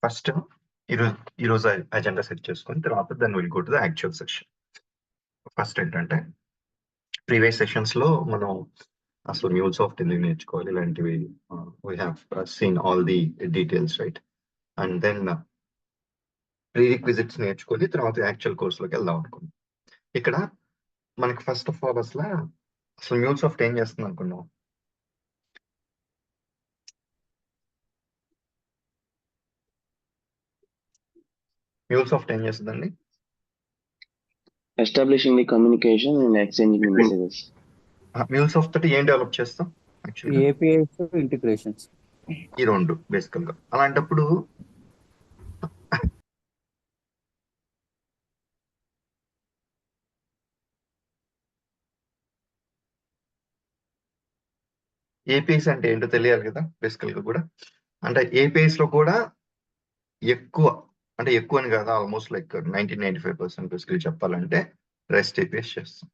First ఈరోజు agenda set చేసుకుని తర్వాత దాన్ని will go to the actual session. First ఏంటంటే ప్రీవియస్ సెషన్స్ లో మనం అసలు MuleSoft ఎందుకు నేర్చుకోవాలి ఇలాంటివి we have seen all the details, right? And then prerequisites నేర్చుకొని తర్వాత యాక్చువల్ కోర్సులోకి వెళ్దాం అనుకున్నాం. ఇక్కడ మనకి ఫస్ట్ ఆఫ్ ఆల్ అసలు MuleSoft ఏం చేస్తుంది అనుకున్నాం? MuleSoft ఏం చేస్తుందండి? Establishing the communication and exchanging the messages. MuleSoft తోటి ఏం డెవలప్ చేస్తాం? యాక్చువల్గా APIs ఇంటిగ్రేషన్స్ ఈ రెండు బేసికల్ గా. అలాంటప్పుడు ఏపీఎస్ అంటే ఏంటో తెలియాలి కదా బేసికల్ గా కూడా. అంటే ఏపీఎస్ లో కూడా ఎక్కువ అని కాదు, ఆల్మోస్ట్ లైక్ 95% బేసికల్ చెప్పాలంటే రెస్ట్ ఏపీఎస్ చేస్తాం.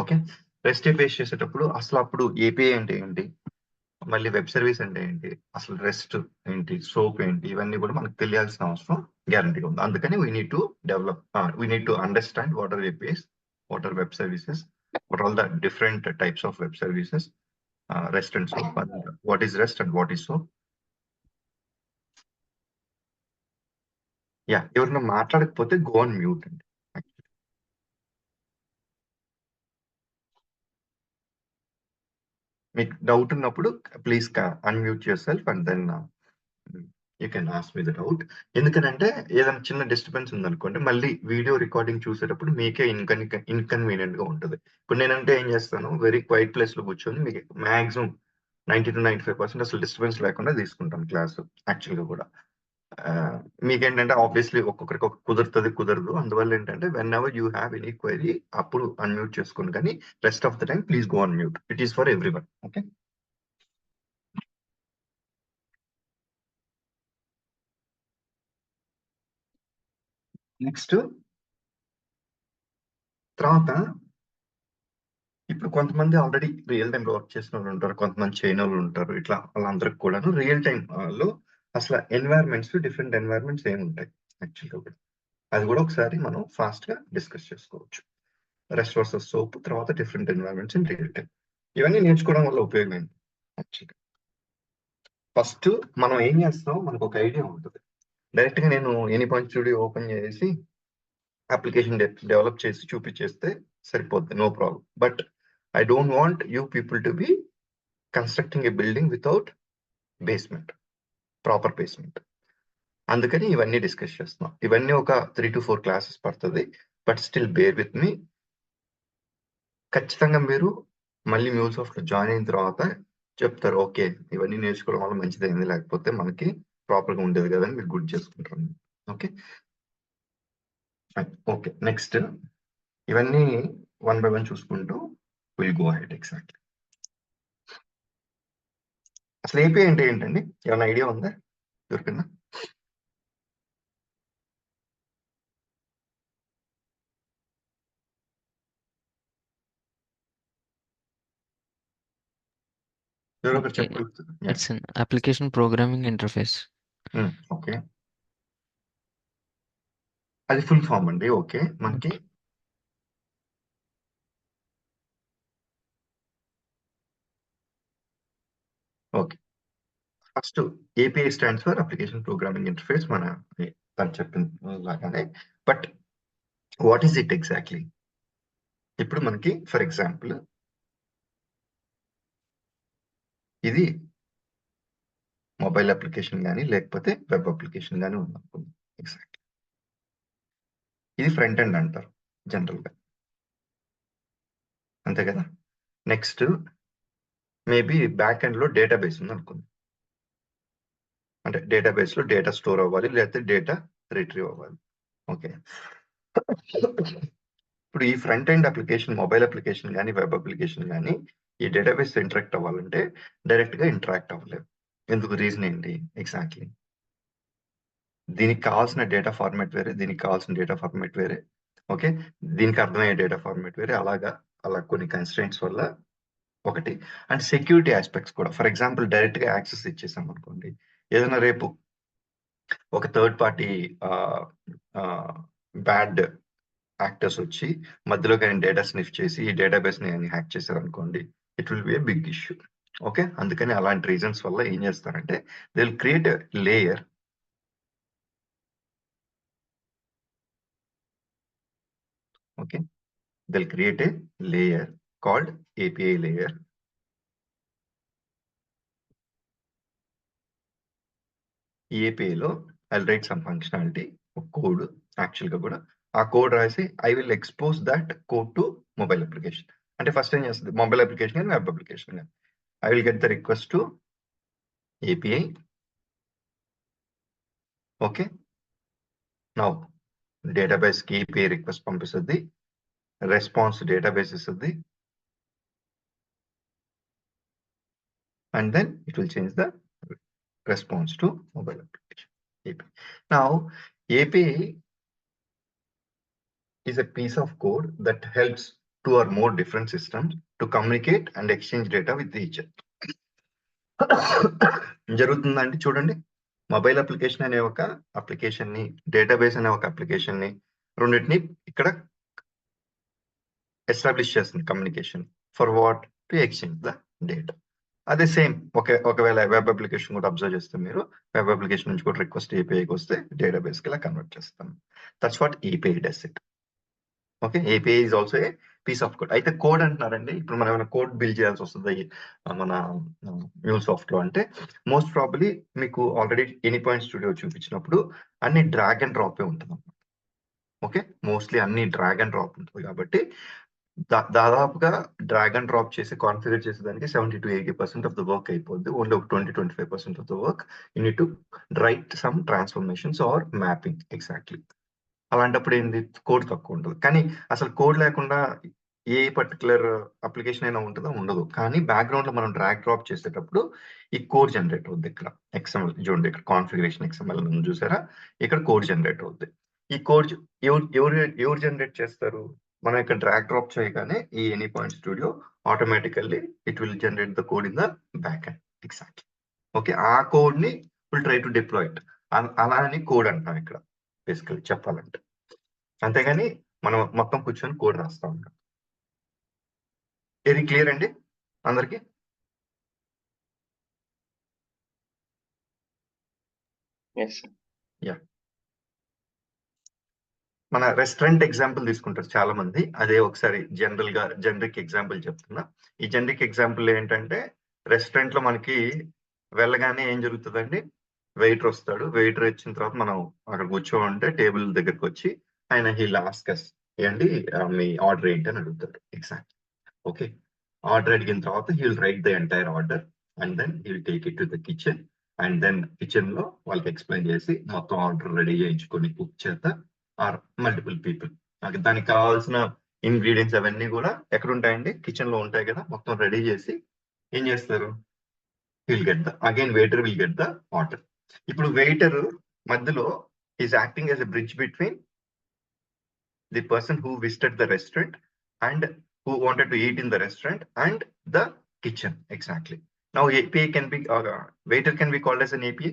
ఓకే, రెస్ట్ ఏపీఎస్ చేసేటప్పుడు అసలు అప్పుడు ఏపీఐ అంటే ఏంటి, మళ్ళీ వెబ్ సర్వీస్ అంటే ఏంటి, అసలు రెస్ట్ ఏంటి, సోప్ ఏంటి, ఇవన్నీ కూడా మనకు తెలియాల్సిన అవసరం గ్యారంటీగా ఉంది. అందుకని we need to develop, we need to understand what are APIs, what are web services, what are all the different types of web services, REST and SOAP, and what is REST and what is SOAP. Yeah, ఎవరైనా మాట్లాడకపోతే go on mute అండి. మీకు doubt ఉన్నప్పుడు please unmute yourself and then you can ask me the doubt. ఎందుకనంటే ఏదైనా చిన్న disturbance ఉందనుకోండి, మళ్ళీ వీడియో రికార్డింగ్ చూసేటప్పుడు మీకే ఇన్కన్వీనియంట్ గా ఉంటుంది. ఇప్పుడు నేనంటే ఏం చేస్తాను, వెరీ క్వైట్ ప్లేస్ లో కూర్చొని మీకు మాక్సిమం 90 to 95% అసలు డిస్టర్బెన్స్ లేకుండా తీసుకుంటాను క్లాస్ యాక్చువల్గా కూడా. మీకేంటంటే ఆబ్వియస్లీ ఒక్కొక్కరికి కుదరదు. అందువల్ల ఏంటంటే when ever you have any query అప్పుడు అన్మ్యూట్ చేసుకోండి, కానీ rest of the time please go an mute. It is for every one. Okay, next తర్వాత ఇప్పుడు కొంతమంది ఆల్రెడీ రియల్ టైం వర్క్ చేసిన వాళ్ళు ఉంటారు, కొంతమంది చేయని వాళ్ళు ఉంటారు. ఇట్లా వాళ్ళందరికి కూడాను రియల్ టైం లో అసలు ఎన్వైరన్మెంట్స్, డిఫరెంట్ ఎన్వైరన్మెంట్స్ ఏమి ఉంటాయి యాక్చువల్గా కూడా, అది కూడా ఒకసారి మనం ఫాస్ట్ గా డిస్కస్ చేసుకోవచ్చు. రెస్ట్ వర్సెస్ సోప్, తర్వాత different environments in real time, ఇవన్నీ నేర్చుకోవడం వల్ల ఉపయోగం ఏంటి యాక్చువల్గా? ఫస్ట్ మనం ఏం చేస్తాం, మనకు ఒక ఐడియా ఉంటుంది. డైరెక్ట్ గా నేను AnyPoint Studio ఓపెన్ చేసి అప్లికేషన్ డెవలప్ చేసి చూపించేస్తే సరిపోద్ది, no problem. But I don't want you people to be constructing a building without basement, proper basement. అందుకని ఇవన్నీ డిస్కస్ చేస్తున్నాం. ఇవన్నీ ఒక 3 to 4 క్లాసెస్ పడుతుంది, but still bear with me. ఖచ్చితంగా మీరు మళ్ళీ MuleSoft లో జాయిన్ అయిన తర్వాత చెప్తారు, ఓకే ఇవన్నీ నేర్చుకోవడం వల్ల మంచిదైంది, లేకపోతే మనకి ప్రాపర్ గా ఉండేది కదా అని మీరు గుర్తు చేసుకుంటారు. ఓకే ఓకే, నెక్స్ట్ ఇవన్నీ 1 by 1 చూసుకుంటూ విల్ గో అహెడ్. ఎగ్జాక్ట్లీ అసలు ఏపీ అంటే ఏంటండి, ఏమైనా ఐడియా ఉందా ఎవరికన్నా? ఎవరొకరు Okay, చెప్పగలుగుతారు? it's an application programming interface. Okay, అది ఫుల్ ఫామ్ అండి. ఓకే, మనకి okay, first API stands for application programming interface, మన తను చెప్పిన లాగానే. But what is it exactly? ఇప్పుడు మనకి ఫర్ ఎగ్జాంపుల్ ఇది మొబైల్ అప్లికేషన్ కానీ లేకపోతే వెబ్ అప్లికేషన్ కానీ ఉందనుకుంది. ఎగ్జాక్ట్లీ ఇది ఫ్రంట్ ఎండ్ అంటారు జనరల్ గా, అంతే కదా. నెక్స్ట్ మేబీ బ్యాక్ ఎండ్ లో డేటాబేస్ ఉంది అనుకుంది, అంటే డేటాబేస్ లో డేటా స్టోర్ అవ్వాలి లేకపోతే డేటా రిట్రీవ్ అవ్వాలి. ఓకే, ఇప్పుడు ఈ front end application, mobile application కానీ వెబ్ అప్లికేషన్ కానీ ఈ డేటాబేస్ ఇంటరాక్ట్ అవ్వాలంటే డైరెక్ట్ గా ఇంటరాక్ట్ అవ్వలేదు. ఎందుకు? రీజన్ ఏంటి? ఎగ్జాక్ట్లీ దీనికి కావాల్సిన డేటా ఫార్మాట్ వేరే, దీనికి కావాల్సిన డేటా ఫార్మాట్ వేరే. ఓకే, దీనికి అర్థమయ్యే డేటా ఫార్మాట్ వేరే. అలా కొన్ని కన్స్ట్రెంట్స్ వల్ల ఒకటి. అండ్ సెక్యూరిటీ ఆస్పెక్ట్స్ కూడా. ఫర్ ఎగ్జాంపుల్ డైరెక్ట్‌గా యాక్సెస్ ఇచ్చేసాం అనుకోండి. ఏదైనా రేపు ఒక థర్డ్ పార్టీ బ్యాడ్ యాక్టర్స్ వచ్చి మధ్యలో కానీ డేటా స్నిఫ్ చేసి ఈ డేటాబేస్‌ని హ్యాక్ చేశారనుకోండి. It will be a big issue. Okay. అందుకని అలాంటి రీజన్స్ వల్ల ఏం చేస్తారంటే they will create a layer. Okay. They will create a layer called API layer. ఈ APIలో I will write some functionality, ఒక కోడ్ యాక్చువల్‌గా కూడా. ఆ కోడ్ రాసి I will expose that code to mobile application. అంటే ఫస్ట్ ఏం చేస్తది మొబైల్ అప్లికేషన్ గాని, వెబ్ అప్లికేషన్ గాని. I will get the request to API. Okay. Now డేటాబేస్‌కి API రిక్వెస్ట్ పంపిస్తది. రెస్పాన్స్ డేటాబేస్ ఇస్తది. And then it will change the response to mobile application API. Now, API is a piece of code that helps two or more different systems to communicate and exchange data with each other. జరుగుతుందండి చూడండి. Mobile application అనే ఒక అప్లికేషన్‌ని, database అనే ఒక అప్లికేషన్‌ని రెండిటిని ఇక్కడ establish చేస్తుంది communication. For what? To exchange the data. అదే సేమ్ ఒకవేళ వెబ్ అప్లికేషన్ కూడా అబ్జర్వ్ చేస్తే మీరు వెబ్ అప్లికేషన్ నుంచి కూడా రిక్వెస్ట్ APIకి వస్తే డేటాబేస్‌కి ఇలా కన్వర్ట్ చేస్తాం. That's what API does it. Okay. API is also a piece of code. అయితే కోడ్ అంటున్నారండి. ఇప్పుడు మనం ఏమైనా కోడ్ బిల్డ్ చేయాల్సి వస్తది మన MuleSoftలో అంటే మోస్ట్ ప్రాబబ్లీ మీకు ఆల్రెడీ ఎనీపాయింట్ స్టూడియో చూపించినప్పుడు అన్ని డ్రాగ్ అండ్ డ్రాపే ఉంటదన్నమాట. ఓకే. మోస్ట్‌లీ అన్ని డ్రాగ్ అండ్ డ్రాప్ ఉంటది కాబట్టి దాదాపుగా డ్రాగ్ అండ్ డ్రాప్ చేసి కాన్ఫిగర్ చేసేదానికి 70-80% ఆఫ్ ద వర్క్ అయిపోద్ది. ఓన్లీ ఒక 20-25% of the work you need to write some transformations or mapping exactly. అలాంటప్పుడు ఏంది కోడ్ తక్కువ ఉంటది. కానీ అసలు కోడ్ లేకుండా ఏ పర్టిక్యులర్ అప్లికేషన్ అయినా ఉంటదా? ఉండదు. కానీ బ్యాక్‌గ్రౌండ్‌లో మనం డ్రాగ్ డ్రాప్ చేసేటప్పుడు ఈ కోడ్ జనరేట్ అవుద్ది ఇక్కడ. XML చూడండి, ఇక్కడ కాన్ఫిగరేషన్ XML ఉంది చూసారా? ఇక్కడ కోడ్ జనరేట్ అవుద్ది. ఈ కోడ్ ఎవరు జనరేట్ చేస్తారు? మనం ఇక్కడ డ్రాగ్ డ్రాప్ చేయగానే ఈ Anypoint Studio automatically it will generate the code in the back end. Exactly. Okay. ఆ కోడ్‌ని will try to deploy it. అలా అని కోడ్ అంటాం ఇక్కడ బేసికల్లీ చెప్పాలంటే. అంతేగాని మనం మొత్తం కూర్చొని కోడ్ రాస్తా ఉంటాం. వెరీ క్లియర్ అండి అందరికి? Yes, sir. యాహ్! మన రెస్టారెంట్ ఎగ్జాంపుల్ తీసుకుంటారు చాలా మంది. అదే ఒకసారి జనరిక్ ఎగ్జాంపుల్ చెప్తున్నా. ఈ జనరిక్ ఎగ్జాంపుల్ ఏంటంటే రెస్టారెంట్‌లో మనకి వెళ్ళగానే ఏం జరుగుతదండి? వెయిటర్ వస్తాడు. వెయిటర్ వచ్చిన తర్వాత మనం అక్కడ కూర్చోనుంటే టేబుల్ దగ్గరకొచ్చి ఆయన హీల్ ఆస్క్ అస్ ఏవండీ మీ ఆర్డర్ ఏంటి అని అడుగుతాడు. ఎగ్జాక్ట్‌లీ. ఓకే. ఆర్డర్ అడిగిన తర్వాత he will write the entire order and then he will take it to the kitchen. And then కిచెన్‌లో వాళ్ళకి ఎక్స్‌ప్లెయిన్ చేసి మొత్తం ఆర్డర్ రెడీ చేయించుకొని కుక్ చేత ఆర్ మల్టిపుల్ పీపుల్. దానికి కావాల్సిన ఇంగ్రీడియెంట్స్ అవన్నీ కూడా ఎక్కడుంటాయండి? కిచెన్‌లో ఉంటాయి కదా! మొత్తం రెడీ చేసి ఏం చేస్తారు? Waiter will get the order. ఇప్పుడు వెయిటర్ మధ్యలో is acting as a bridge between the person who visited the restaurant and who wanted to eat in the restaurant and the kitchen. Exactly. Now API can be waiter can be called as an API.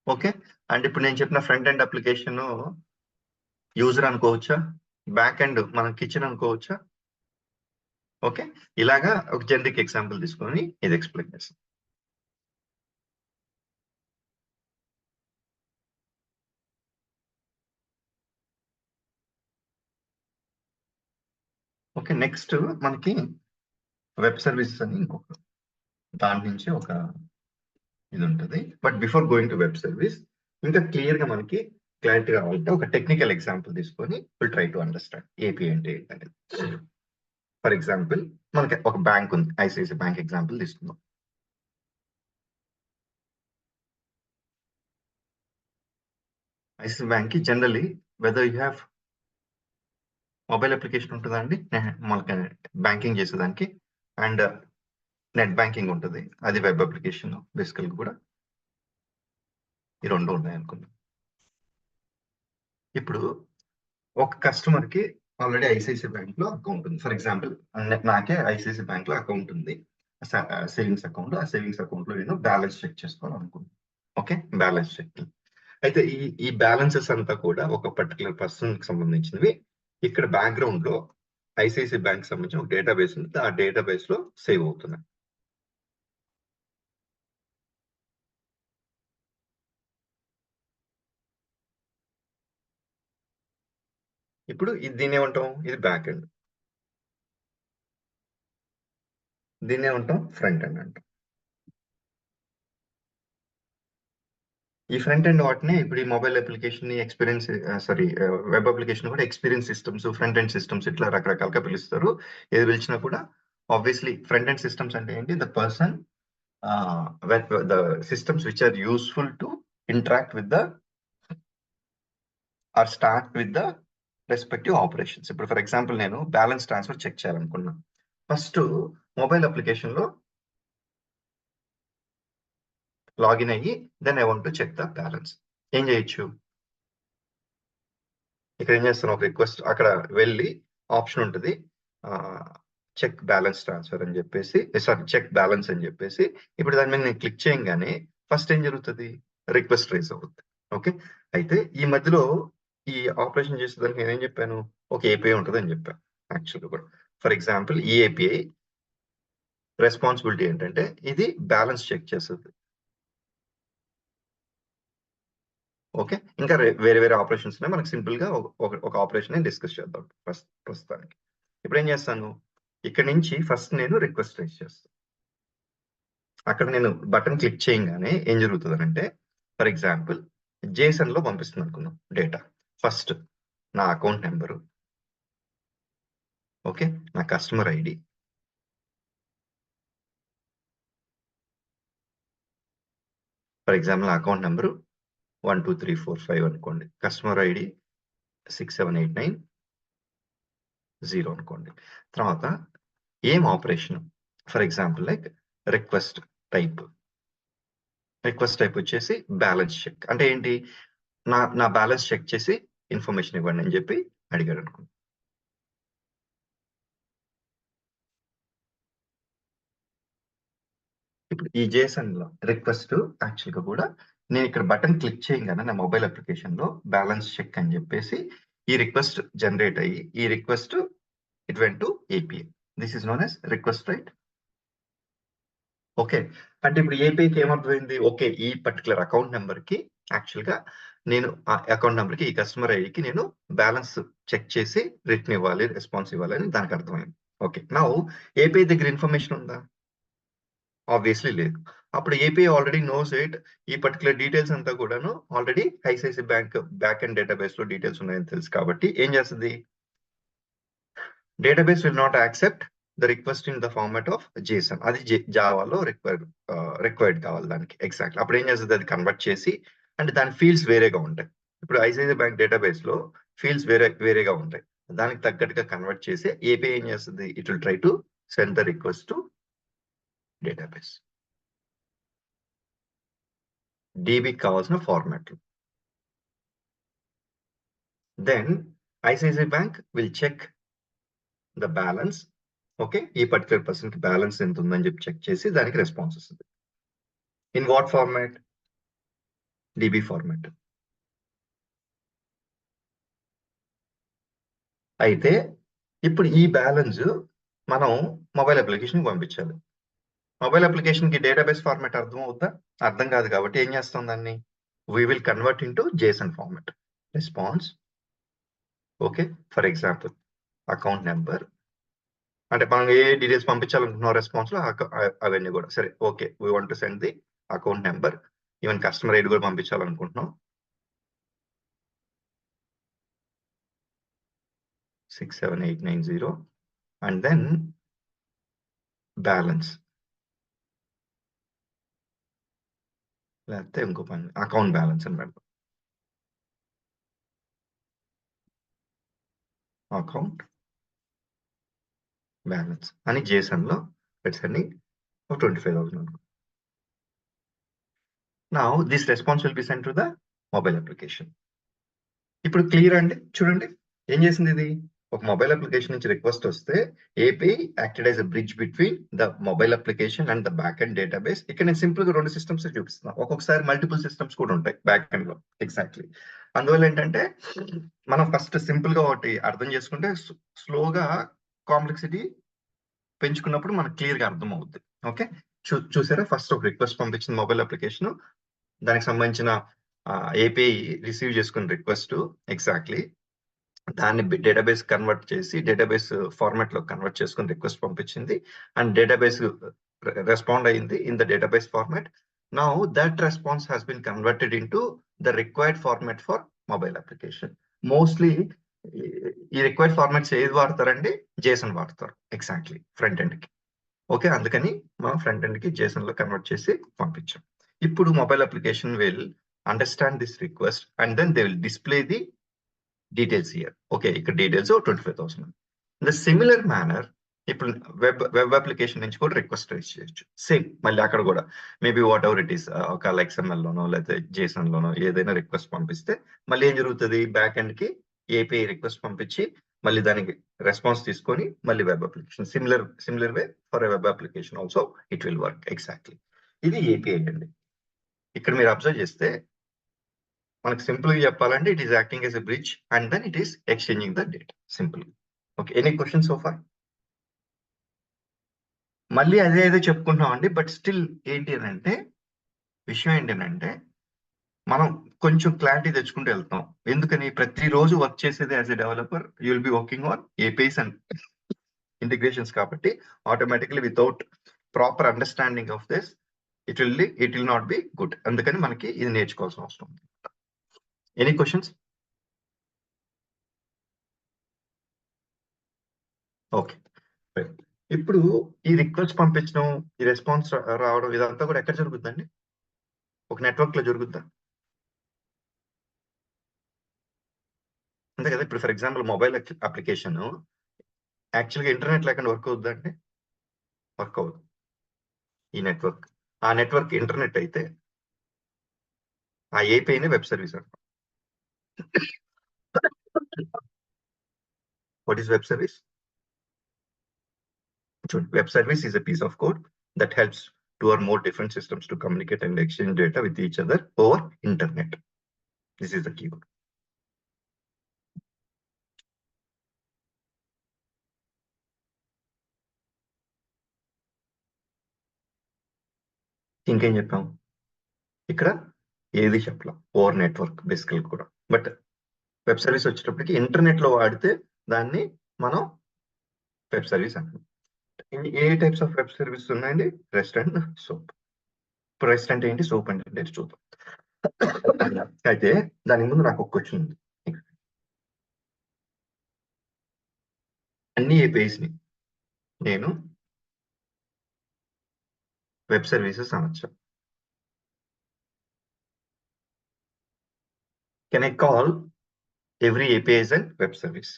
Okay. And ఇప్పుడు నేను చెప్పిన front end application user అనుకోవచ్చా? Back end మనం kitchen అనుకోవచ్చా? Okay. ఇలాగా ఒక generic example తీసుకొని ఇది ఎక్స్‌ప్లెయిన్ చేస్తాం. ఓకే. నెక్స్ట్ మనకి వెబ్ సర్వీసెస్ అని ఇంకొక దాని నుంచి ఒక ఇది ఉంటది. But before going to web service ఇంకా క్లియర్‌గా మనకి క్లారిటీ రావాలంటే ఒక టెక్నికల్ ఎగ్జాంపుల్ తీసుకొని will try to understand AP అంటే ఏంటనేది. ఫర్ ఎగ్జాంపుల్ మనకి ఒక బ్యాంక్ ఉంది. ఐసిఐసిఐ బ్యాంక్ ఎగ్జాంపుల్ తీసుకుందాం. ఐసిఐసిఐ బ్యాంక్‌కి generally whether you have mobile application ఉంటదా అండి? మనకి బ్యాంకింగ్ చేసేదానికి అండ్ నెట్ బ్యాంకింగ్ ఉంటది. అది వెబ్ అప్లికేషన్ బేసికల్‌గా కూడా. ఈ 2 ఉన్నాయనుకుందాం. ఇప్పుడు ఒక కస్టమర్‌కి ఆల్రెడీ ఐసిఐసిఐ బ్యాంక్ లో అకౌంట్ ఉంది. ఫర్ ఎగ్జాంపుల్ నాకే ఐసిఐసిఐ బ్యాంక్ లో అకౌంట్ ఉంది, సేవింగ్స్ అకౌంట్. ఆ సేవింగ్స్ అకౌంట్ లో నేను బ్యాలెన్స్ చెక్ చేసుకోవాలనుకుంటున్నాను. Okay, balance check. అయితే ఈ బ్యాలెన్సెస్ అంతా కూడా ఒక పర్టికులర్ పర్సన్ కి సంబంధించినవి. ఇక్కడ బ్యాక్గ్రౌండ్ లో ఐసిఐసిఐ బ్యాంక్ సంబంధించిన ఒక డేటాబేస్ ఉంది, ఆ డేటాబేస్ లో సేవ్ అవుతున్నాయి. ఇప్పుడు దీన్ని ఏమంటాం, ఇది బ్యాక్ ఎండ్. దీన్ని ఏమంటాం, ఫ్రంట్ ఎండ్ అంటాం. ఈ ఫ్రంట్ ఎండ్ వాటిని ఇప్పుడు ఈ mobile application experience, web application కూడా experience systems, front end systems ఇట్లా రకరకాలుగా పిలుస్తారు. ఏది పిలిచినా కూడా ఆబ్వియస్లీ ఫ్రంట్ ఎండ్ సిస్టమ్స్ అంటే ఏంటి, the person the systems which are useful to interact with the or start with the respective operations. ఇప్పుడు ఫర్ ఎగ్జాంపుల్ నేను బ్యాలెన్స్ ట్రాన్స్ఫర్ చెక్ చేయాలనుకున్నా. ఫస్ట్ మొబైల్ అప్లికేషన్ లో లాగిన్ అయ్యి then I want to check the balance. ఏం చేయొచ్చు, ఇక్కడ ఏం చేస్తాను, ఒక రిక్వెస్ట్ అక్కడ వెళ్ళి ఆప్షన్ ఉంటుంది, చెక్ బ్యాలెన్స్ ట్రాన్స్ఫర్ అని చెప్పేసి, చెక్ బ్యాలెన్స్ అని చెప్పేసి. ఇప్పుడు దాని మీద నేను క్లిక్ చేయగానే ఫస్ట్ ఏం జరుగుతుంది, రిక్వెస్ట్ రేజ్ అవుతుంది. ఓకే, అయితే ఈ మధ్యలో ఈ ఆపరేషన్ చేసేదానికి నేనేం చెప్పాను, ఒక ఏపీఐ ఉంటుంది అని చెప్పాను. యాక్చువల్గా కూడా ఫర్ ఎగ్జాంపుల్ ఈ ఏపీఐ రెస్పాన్సిబిలిటీ ఏంటంటే ఇది బ్యాలెన్స్ చెక్ చేస్తుంది. ఓకే, ఇంకా వేరే వేరే ఆపరేషన్స్ ఉన్నాయి, మనకి సింపుల్ గా ఒక ఆపరేషన్ డిస్కస్ చేద్దాం ప్రస్తుతానికి. ఇప్పుడు ఏం చేస్తాను, ఇక్కడ నుంచి ఫస్ట్ నేను రిక్వెస్ట్ రైజ్ చేస్తాను. అక్కడ నేను బటన్ క్లిక్ చేయగానే ఏం జరుగుతుంది అంటే, ఫర్ ఎగ్జాంపుల్ జేసన్ లో పంపిస్తుంది అనుకున్నాం డేటా. ఫస్ట్ నా అకౌంట్ నెంబరు, ఓకే, నా కస్టమర్ ఐడి, ఫర్ ఎగ్జాంపుల్ నా అకౌంట్ నెంబరు 12345 అనుకోండి, కస్టమర్ ఐడి 67890 అనుకోండి. తర్వాత ఏం operation, for example like request type వచ్చేసి బ్యాలెన్స్ చెక్. అంటే ఏంటి, నా బ్యాలెన్స్ చెక్ చేసి ఇన్ఫర్మేషన్ ఇవ్వండి అని చెప్పి అడిగాడు అనుకోండి. ఇప్పుడు ఈ జేసన్ లో రిక్వెస్ట్ యాక్చువల్ గా కూడా నేను ఇక్కడ బటన్ క్లిక్ చేయగానే నా మొబైల్ అప్లికేషన్ లో బ్యాలెన్స్ చెక్ అని చెప్పేసి ఈ రిక్వెస్ట్ జనరేట్ అయ్యి, ఈ request it went to API. This is known as request, right? Okay, అంటే ఇప్పుడు ఏపీఐకి ఏమర్థమైంది, ఓకే ఈ పర్టికులర్ అకౌంట్ నెంబర్ కి యాక్చువల్ గా నేను ఆ అకౌంట్ నెంబర్ కి, ఈ కస్టమర్ ఐడికి నేను బ్యాలెన్స్ చెక్ చేసి రిటర్న్ ఇవ్వాలి, రెస్పాన్స్ ఇవ్వాలి అని దానికి అర్థమైంది. ఓకే, నౌ ఏపీఐ దగ్గర ఇన్ఫర్మేషన్ ఉందా? ఆబ్వియస్లీ లేదు. అప్పుడు ఏపీఐ ఆల్రెడీ నోస్ ఇట్, ఈ పర్టికులర్ డీటెయిల్స్ అంతా కూడాను already ICICI bank back and database లో డీటెయిల్స్ ఉన్నాయని తెలుసు కాబట్టి ఏం చేస్తుంది, database will not accept the request in the format of Jason. అది జావాలో రిక్వైర్డ్ కావాలి దానికి. ఎగ్జాక్ట్లీ అప్పుడు ఏం చేస్తుంది, అది కన్వర్ట్ చేసి, అంటే దాని ఫీల్డ్స్ వేరేగా ఉంటాయి. ఇప్పుడు ఐసిఐసిఐ బ్యాంక్ డేటాబేస్ లో ఫీల్డ్స్ వేరేగా ఉంటాయి, దానికి తగ్గట్టుగా కన్వర్ట్ చేసి ఏపీఐ ఏం చేస్తుంది, it will try to send the request to database. డీబీకి కావాల్సిన ఫార్మాట్లు. Then ICICI bank will check the balance. Okay, ఈ పర్టికులర్ పర్సన్ కి బ్యాలెన్స్ ఎంత ఉందని చెప్పి చెక్ చేసి దానికి రెస్పాన్స్ వస్తుంది. In what format, DB format. అయితే ఇప్పుడు ఈ బ్యాలెన్స్ మనం మొబైల్ అప్లికేషన్ పంపించాలి. మొబైల్ అప్లికేషన్ కి డేటాబేస్ ఫార్మాట్ అర్థం అవుద్దా? అర్థం కాదు. కాబట్టి ఏం చేస్తాం, దాన్ని we will convert in to Jason format. Response, okay, for example account number, అంటే మనం ఏ డీటెయిల్స్ పంపించాలనుకుంటున్నాం రెస్పాన్స్ లో అవన్నీ కూడా సరే. Okay, we want to send the account number, even customer ID కూడా పంపించాలనుకుంటున్నాం, 67890, అండ్ దెన్ బ్యాలెన్స్, లేకపోతే ఇంకో పని అకౌంట్ బ్యాలెన్స్ అని పెడతాం. అకౌంట్ బ్యాలెన్స్ అని జేసన్ లో సెండింగ్ 25,000 అనుకో. Now this response will be send to the mobile application. ఇప్పుడు క్లియర్ అండి, చూడండి ఏం చేసింది ఇది, ఒక మొబైల్ అప్లికేషన్ నుంచి రిక్వెస్ట్ వస్తే API acted as a bridge between the mobile application and the back and database. ఇక్కడ నేను సింపుల్ గా 2 సిస్టమ్స్ చూపిస్తున్నాను. ఒక్కొక్కసారి మల్టిపుల్ సిస్టమ్స్ కూడా ఉంటాయి బ్యాక్ అండ్ లో. ఎగ్జాక్ట్లీ. అందువల్ల ఏంటంటే మనం ఫస్ట్ సింపుల్ గా ఒకటి అర్థం చేసుకుంటే స్లోగా కాంప్లెక్సిటీ పెంచుకున్నప్పుడు మనకు క్లియర్ గా అర్థం అవుద్ది. ఓకే, చూసారా? ఫస్ట్ ఒక రిక్వెస్ట్ పంపించింది మొబైల్ అప్లికేషన్, దానికి సంబంధించిన ఏపీఐ రిసీవ్ చేసుకున్న రిక్వెస్ట్, ఎగ్జాక్ట్లీ దాన్ని డేటాబేస్ కన్వర్ట్ చేసి డేటాబేస్ ఫార్మాట్ లో కన్వర్ట్ చేసుకుని రిక్వెస్ట్ పంపించింది అండ్ డేటాబేస్ రెస్పాండ్ అయింది in the database format. Now that response has been converted in to the required format for mobile application. Mostly ఈ required formats ఏది వాడతారండి? JSON వాడతారు exactly front end కి. ఓకే, అందుకని మనం ఫ్రంట్ ఎండ్ కి జేసన్ లో కన్వర్ట్ చేసి పంపించాం. ఇప్పుడు mobile application will understand this request and then they will display the details here. Okay, ఇక్కడ details 25,000. In the similar manner ఇప్పుడు వెబ్ అప్లికేషన్ నుంచి కూడా రిక్వెస్ట్ రైజ్ చేయొచ్చు. సేమ్ మళ్ళీ అక్కడ కూడా maybe whatever it is ఒక XML లోనో లేకపోతే జేసన్ లోనో ఏదైనా రిక్వెస్ట్ పంపిస్తే మళ్ళీ ఏం జరుగుతుంది? బ్యాక్ ఎండ్ కి ఏపీఐ రిక్వెస్ట్ పంపించి మళ్ళీ దానికి రెస్పాన్స్ తీసుకొని మళ్ళీ web application similar way for web application also it will work exactly. ఇది ఏపీఐ అండి. ఇక్కడ మీరు అబ్జర్వ్ చేస్తే మనకు సింపుల్ గా చెప్పాలంటే it is acting as a bridge and then it is exchanging the data simple. Okay, any question so far? మళ్ళీ అదే చెప్పుకుంటున్నాం అండి, బట్ స్టిల్ ఏంటి అని అంటే విషయం ఏంటంటే మనం కొంచెం క్లారిటీ తెచ్చుకుంటూ వెళ్తాం. ఎందుకని? ప్రతిరోజు వర్క్ చేసేది as a developer you will be working on APIs and integrations కాబట్టి automatically without proper understanding of this it will not be good. అందుకని మనకి ఇది నేర్చుకోవాల్సిన అవసరం ఉంది. Any questions? ఓకే, ఇప్పుడు ఈ రిక్వెస్ట్ పంపించడం, ఈ రెస్పాన్స్ రావడం ఇదంతా కూడా ఎక్కడ జరుగుతుందండి? ఒక నెట్వర్క్ లో జరుగుద్దా? అంతే కదా. ఇప్పుడు ఫర్ ఎగ్జాంపుల్ మొబైల్ అప్లికేషన్ యాక్చువల్గా ఇంటర్నెట్ లేకుండా వర్క్ అవుద్దా అంటే వర్క్ అవ్వదు. ఈ నెట్వర్క్, ఆ నెట్వర్క్ ఇంటర్నెట్ అయితే ఆ ఏపీఐని వెబ్ సర్వీస్ అంటాం. What is web service? Web service is a piece of code that helps two or more different systems to communicate and exchange data with each other over internet. This is the keyword. ఇంకేం చెప్పాం ఇక్కడ? ఏది చెప్పలా, over network బేసికల్ కూడా. But web service వచ్చేటప్పటికి internet లో వాడితే దాన్ని మనం వెబ్ సర్వీస్ అంటాం. ఏ టైప్స్ ఆఫ్ వెబ్ సర్వీస్ ఉన్నాయండి? Rest and soap. ఇప్పుడు రెస్ట్ అంటే ఏంటి, సోప్ అంటే ఏంటి చూద్దాం. అయితే దాని ముందు నాకు ఒక క్వశ్చన్ ఉంది. అన్ని ఏపీఐస్ ని నేను వెబ్ సర్వీసెస్ అనొచ్చు. Can I call every API as a web service?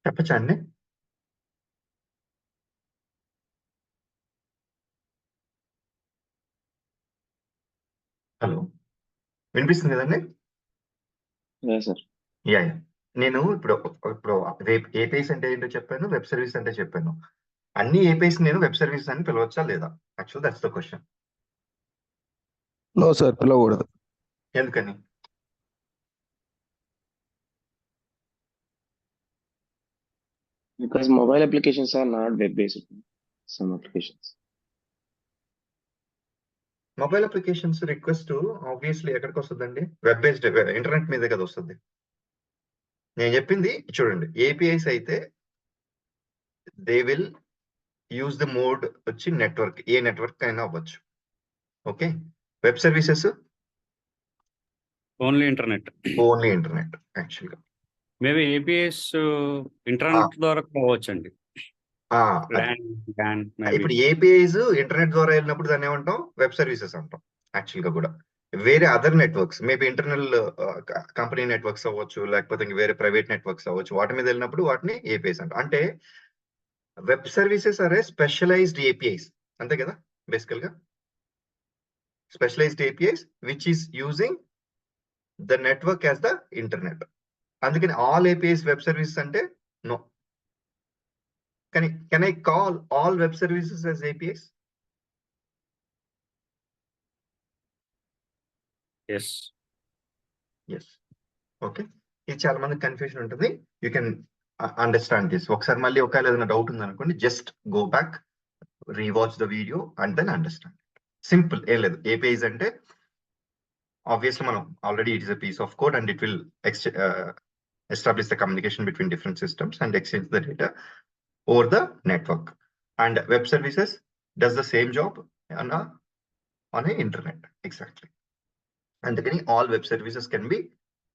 చెప్పచ్చా అండి? హలో, వినిపిస్తుంది కదండి? సార్. యా, నేను ఇప్పుడు ఏపీఐస్ అంటే ఏంటో చెప్పాను, వెబ్ సర్వీస్ అంటే చెప్పాను. అన్ని ఏపీఐస్ నేను వెబ్ సర్వీస్ అని పిలవచ్చా లేదా? Actual that's the question. No sir, పిలవకూడదు. ఎందుకని? Because mobile applications are not web-based. Some applications. Mobile applications request obviously ఎక్కడికి వస్తుందండి? వెబ్ బేస్డ్ ఇంటర్నెట్ మీదే కదా వస్తుంది. నేను చెప్పింది చూడండి, ఏపీఐస్ అయితే they will use the mode వచ్చి నెట్వర్క్, ఏ నెట్వర్క్ అయినా అవ్వచ్చు. Okay, web services only internet. Only internet. యాక్చువల్గా మేబీ ఏపీఎస్ ఇంటర్నెట్ ద్వారా పోవచ్చండి. ఇప్పుడు ఏపీఐస్ ఇంటర్నెట్ ద్వారా వెళ్ళినప్పుడు దాన్ని ఏమంటాం? వెబ్ సర్వీసెస్ అంటాం యాక్చువల్ గా కూడా. వేరే other networks maybe internal company networks అవ్వచ్చు, లేకపోతే ఇంక వేరే ప్రైవేట్ నెట్వర్క్స్ అవ్వచ్చు, వాటి మీద వెళ్ళినప్పుడు వాటిని ఏపీఐస్ అంటారు. అంటే web services are a specialized APIs, అంతే కదా బేసికల్ గా. Specialized APIs which is using the network as the internet. అందుకని ఆల్ ఏపీఐస్ వెబ్ సర్వీసెస్ అంటే నో. కానీ can I call all web services as APIs? Yes. Yes. Okay, ఇది చాలా మంది కన్ఫ్యూజన్ ఉంటుంది. You can understand this. ఒకసారి మళ్ళీ ఒకవేళ ఏదైనా డౌట్ ఉంది అనుకోండి, just go back, rewatch the video and then understand. Simple, ఏం లేదు. ఏపీఐస్ అంటే obviously మనం already it is a piece of code and it will establish the communication between different systems and exchange the data over the network. And web services does the same job on a internet. Exactly. And again, all web services can be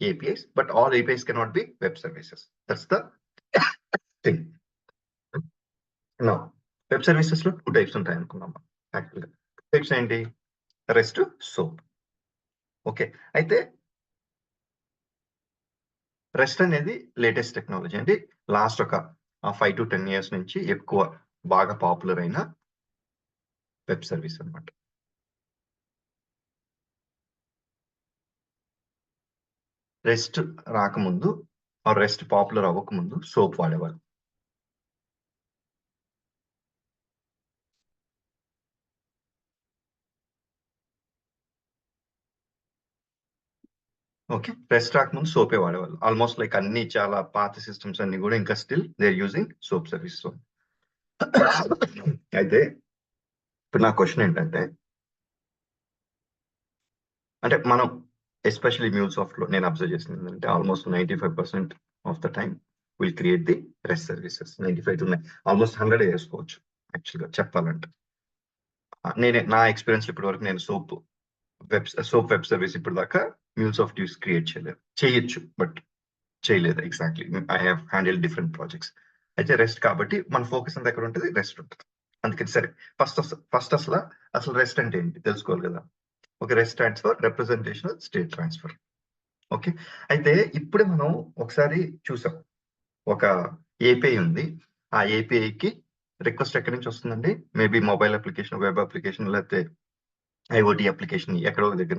APIs, but all APIs cannot be web services. That's the thing. Now, web services lo two types ఉంటాయి అనుకున్నాం యాక్చువల్గా. Types ఏంటి? Rest, soap. Okay, అయితే rest అనేది latest technology అండి. Last ఒక 5 to 10 years నుంచి ఎక్కువ బాగా పాపులర్ అయిన వెబ్ సర్వీస్ అన్నమాట. రెస్ట్ రాకముందు, రెస్ట్ పాపులర్ అవ్వకముందు సోప్ వాడేవాళ్ళు. ఓకే, రెస్ట్ రాకముందు సోపే వాడేవాళ్ళు. ఆల్మోస్ట్ లైక్ అన్ని చాలా పాత సిస్టమ్స్ అన్ని కూడా ఇంకా still they are using SOAP service. అయితే ఇప్పుడు నా క్వశ్చన్ ఏంటంటే, అంటే మనం ఎస్పెషల్లీ MuleSoft లో నేను అబ్జర్వ్ చేసింది ఏంటంటే almost 95% of the time will create the rest services. 95 to almost 100 వేసుకోవచ్చు యాక్చువల్గా చెప్పాలంటే. నా ఎక్స్పీరియన్స్ ఇప్పటి వరకు నేను సోప్ వెబ్ సర్వీస్ ఇప్పుడు దాకా MuleSoft యూస్ క్రియేట్ చేయలేదు. చేయొచ్చు బట్ చేయలేదు. Exactly, I have handle different projects. అయితే రెస్ట్ కాబట్టి మన ఫోకస్ అంతా ఎక్కడ ఉంటుంది? రెస్ట్ ఉంటుంది. అందుకని సరే, ఫస్ట్ అసలు రెస్ట్ అంటే ఏంటి తెలుసుకోవాలి కదా. Okay, rest stands for representational state transfer. Okay, అయితే ఇప్పుడే మనం ఒకసారి చూసాం, ఒక ఏపీఐ ఉంది. ఆ ఏపీఐకి రిక్వెస్ట్ ఎక్కడి నుంచి వస్తుందండి? Maybe mobile application, web application, లేకపోతే ఐఓటీ అప్లికేషన్, ఎక్కడో ఒక దగ్గర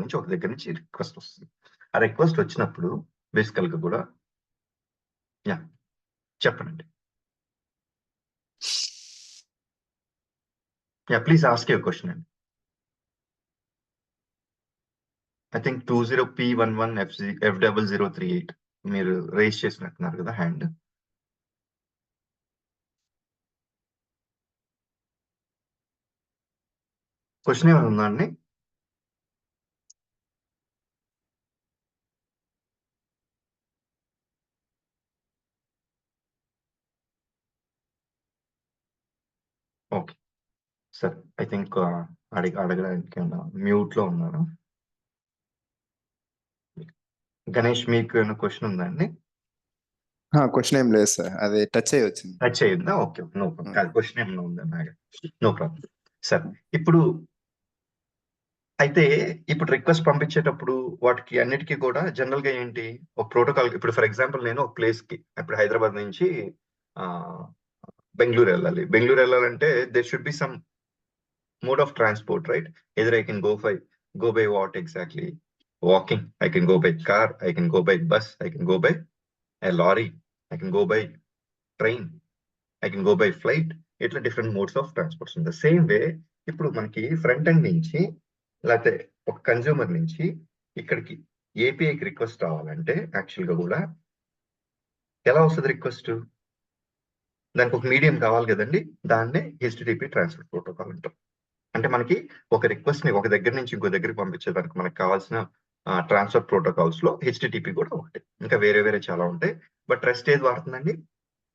నుంచి రిక్వెస్ట్ వస్తుంది. ఆ రిక్వెస్ట్ వచ్చినప్పుడు బేసికల్ గా కూడా చెప్పండి. ప్లీజ్ ఆస్క్ యువర్ క్వశ్చన్ అండి. ఐ థింక్ 20P11F0038 మీరు రేస్ చేసినట్టున్నారు కదా హ్యాండ్. క్వశ్చన్ ఏమైనా ఉందా అండి? ఓకే సార్, ఐ థింక్ అడగడానికి మ్యూట్ లో ఉన్నారు. గణేష్, మీకు ఏమైనా క్వశ్చన్ ఉందా అండి? క్వశ్చన్ ఏం లేదు సార్, అది టచ్ అయ్యి వచ్చింది. టచ్ అయ్యిందా? Okay, no problem. కాదు, క్వశ్చన్ ఏమైనా ఉందా? No problem sir. ఇప్పుడు అయితే ఇప్పుడు రిక్వెస్ట్ పంపించేటప్పుడు వాటికి అన్నిటికీ కూడా జనరల్ గా ఏంటి, ఒక ప్రోటోకాల్. ఇప్పుడు ఫర్ ఎగ్జాంపుల్ నేను ఒక ప్లేస్ కి, ఇప్పుడు హైదరాబాద్ నుంచి బెంగళూరు వెళ్ళాలంటే there should be some mode of transport, right? Either I can go by what exactly? Walking. I can go by car. I can go by bus. I can go by a lorry. I can go by train. I can go by flight. ఇట్లా different modes of transports ఉంది. Same way ఇప్పుడు మనకి front end నుంచి, లేకపోతే ఒక consumer నుంచి ఇక్కడికి ఏపీఐకి request రావాలంటే యాక్చువల్ గా కూడా ఎలా వస్తుంది రిక్వెస్ట్? దానికి ఒక మీడియం కావాలి కదండి. దాన్నే HTTP ట్రాన్స్ఫర్ ప్రోటోకాల్ అంటాం. అంటే మనకి ఒక రిక్వెస్ట్ ని ఒక దగ్గర నుంచి ఇంకో దగ్గరికి పంపించేదానికి మనకు కావాల్సిన ట్రాన్స్ఫర్ ప్రోటోకాల్స్ లో HTTP కూడా ఒకటి. ఇంకా వేరే చాలా ఉంటాయి. బట్ రెస్ట్ ఏది వాడుతుందండి?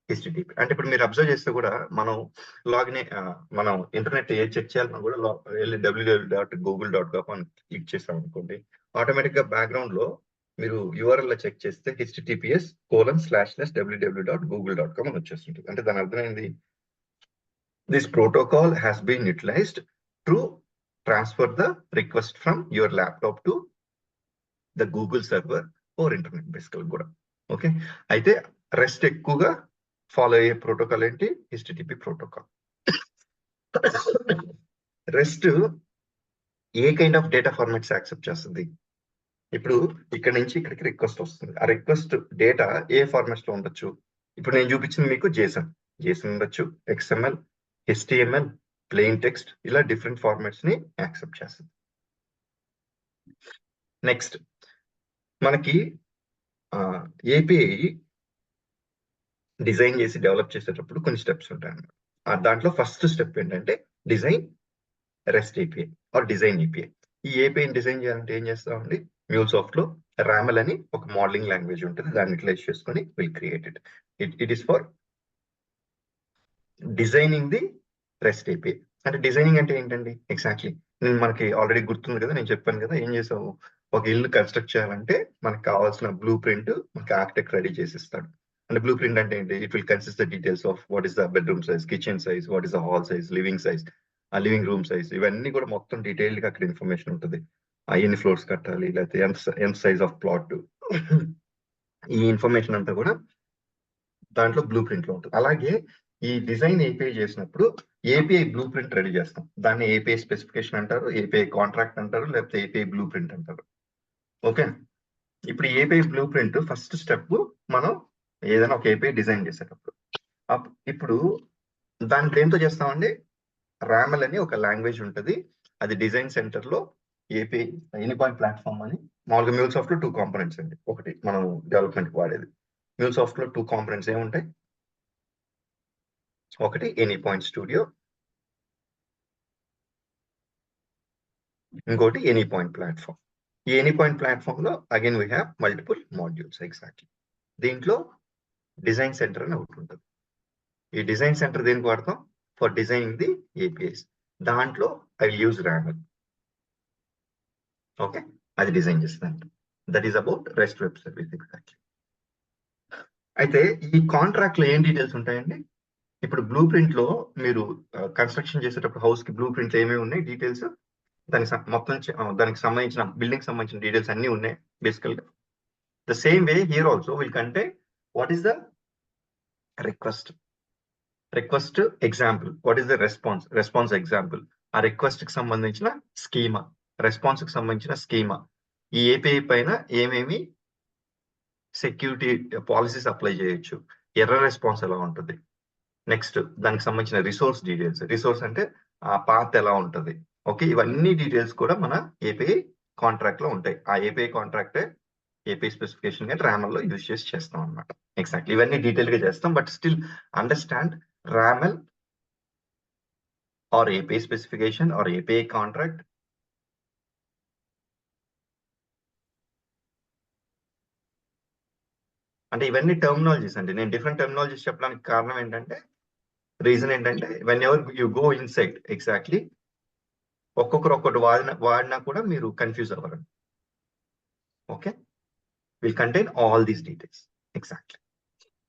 HTTP. అంటే ఇప్పుడు మీరు అబ్జర్వ్ చేస్తే కూడా మనం మనం ఇంటర్నెట్ ఏ చెక్ చేయాలన్నా కూడా వెళ్ళి www.google.com అని క్లిక్ చేస్తాం అనుకోండి, ఆటోమేటిక్ గా బ్యాక్గ్రౌండ్ లో మీరు URL లో చెక్ చేస్తే https://www.google.com అని వచ్చేస్తుంటుంది. అంటే దాని అర్థమైంది, this protocol has been utilized to transfer the request from your laptop to the Google server or internet బేసికల్ కూడా. ఓకే, అయితే రెస్ట్ ఎక్కువగా ఫాలో అయ్యే ప్రోటోకాల్ ఏంటి? HTTP protocol. Rest A kind of data formats accept చేస్తుంది? ఇప్పుడు ఇక్కడ నుంచి ఇక్కడికి రిక్వెస్ట్ వస్తుంది. ఆ రిక్వెస్ట్ డేటా ఏ ఫార్మాట్స్ లో ఉండొచ్చు? ఇప్పుడు నేను చూపించింది మీకు జేసన్ ఉండొచ్చు, XML, HTML, ప్లెయిన్ టెక్స్ట్, ఇలా డిఫరెంట్ ఫార్మాట్స్ ని యాక్సెప్ట్ చేస్తుంది. నెక్స్ట్ మనకి API డిజైన్ చేసి డెవలప్ చేసేటప్పుడు కొన్ని స్టెప్స్ ఉంటాయి అన్నమాట. దాంట్లో ఫస్ట్ స్టెప్ ఏంటంటే design rest API or design API. ఈ APIని డిజైన్ చేయాలంటే ఏం చేస్తామండి? MuleSoft లో రామెల్ అని ఒక మోడలింగ్ లాంగ్వేజ్ ఉంటుంది, దాన్ని యూటిలైజ్ చేసుకొని will create it is for designing the rest API. అంటే డిజైనింగ్ అంటే ఏంటండి ఎగ్జాక్ట్లీ? నేను మనకి ఆల్రెడీ గుర్తుంది కదా, నేను చెప్పాను కదా, ఏం చేసాము, ఒక ఇల్లు కన్స్ట్రక్ట్ చేయాలంటే మనకు కావాల్సిన బ్లూ ప్రింట్ మనకి ఆర్కిటెక్ట్ రెడీ చేసి ఇస్తాడు. అంటే బ్లూ ప్రింట్ అంటే ఏంటి? It will consist the details of what is the bedroom size, kitchen size, what is the hall size, living size, ఆ లివింగ్ రూమ్ సైజ్, ఇవన్నీ కూడా మొత్తం డీటెయిల్డ్ గా అక్కడ ఇన్ఫర్మేషన్ ఉంటుంది. ఎన్ని ఫ్లోర్స్ కట్టాలి, లేకపోతే ఎంత సైజ్ ఆఫ్ ప్లాట్, ఈ ఇన్ఫర్మేషన్ అంతా కూడా దాంట్లో బ్లూ ప్రింట్ లో ఉంటుంది. అలాగే ఈ డిజైన్ API చేసినప్పుడు API బ్లూ ప్రింట్ రెడీ చేస్తాం. దాన్ని API స్పెసిఫికేషన్ అంటారు, API కాంట్రాక్ట్ అంటారు, లేకపోతే API బ్లూ ప్రింట్ అంటారు. ఓకే, ఇప్పుడు API blue print first step మనం ఏదైనా ఒక API డిజైన్ చేసేటప్పుడు. ఇప్పుడు దాన్ని దేంతో చేస్తామండి? రామెల్ అని ఒక లాంగ్వేజ్ ఉంటుంది, అది డిజైన్ సెంటర్ లో API ఎనీపాయింట్ ప్లాట్ఫామ్ అని. మామూలుగా MuleSoft లో 2 కాంపోనెంట్స్ అండి. ఒకటి మనం డెవలప్మెంట్ వాడేది MuleSoft లో 2 కాంపోనెంట్స్ ఏముంటాయి? ఒకటి ఎనీపాయింట్ స్టూడియో, ఇంకోటి ఎనీపాయింట్ ప్లాట్ఫామ్. ఈ ఎనీపాయింట్ ప్లాట్ఫామ్ లో again we have multiple modules. Exactly దీంట్లో డిజైన్ సెంటర్ అని ఒకటి ఉంటుంది. ఈ డిజైన్ సెంటర్ దేనికి వాడతాం? For designing the APIs. దాంట్లో ఐ యూజ్ రామెల్. ఓకే, అది డిజైన్ చేస్తుంది. That is about rest web service. Exactly. అయితే ఈ కాంట్రాక్ట్ లో ఏం డీటెయిల్స్ ఉంటాయండి? ఇప్పుడు బ్లూ ప్రింట్ లో మీరు కన్స్ట్రక్షన్ చేసేటప్పుడు హౌస్ కి బ్లూ ప్రింట్ ఏమేమి ఉన్నాయి డీటెయిల్స్? దానికి సంబంధించిన బిల్డింగ్ సంబంధించిన డీటెయిల్స్ అన్ని ఉన్నాయి బేసికల్ గా. The same way here also will contain what is the request example, what is the response example, ఆ రిక్వెస్ట్ కి సంబంధించిన స్కీమా, రెస్పాన్స్ కి సంబంధించిన స్కీమా, ఈ API పైన ఏమేమి సెక్యూరిటీ పాలసీస్ అప్లై చేయొచ్చు, ఎర్రర్ రెస్పాన్స్ ఎలా ఉంటుంది, నెక్స్ట్ దానికి సంబంధించిన రిసోర్స్ డీటెయిల్స్, రిసోర్స్ అంటే ఆ పాత్ ఎలా ఉంటుంది. ఓకే, ఇవన్నీ డీటెయిల్స్ కూడా మన API కాంట్రాక్ట్ లో ఉంటాయి. ఆ API కాంట్రాక్ట్ API స్పెసిఫికేషన్ గా రామెల్ లో యూజ్ చేస్తాం అనమాట. ఎగ్జాక్ట్లీ ఇవన్నీ డీటెయిల్ గా చేస్తాం, but still understand RAML or API specification or API contract. అంటే ఇవన్నీ టర్మినాలజీస్ అండి. నేను డిఫరెంట్ టర్మినాలజీస్ చెప్పడానికి కారణం ఏంటంటే, రీజన్ ఏంటంటే when ever you go inside exactly ఒక్కొక్కరు ఒక్కటి వాడినా కూడా మీరు కన్ఫ్యూజ్ అవ్వరు. Okay, will contain all these details. Exactly.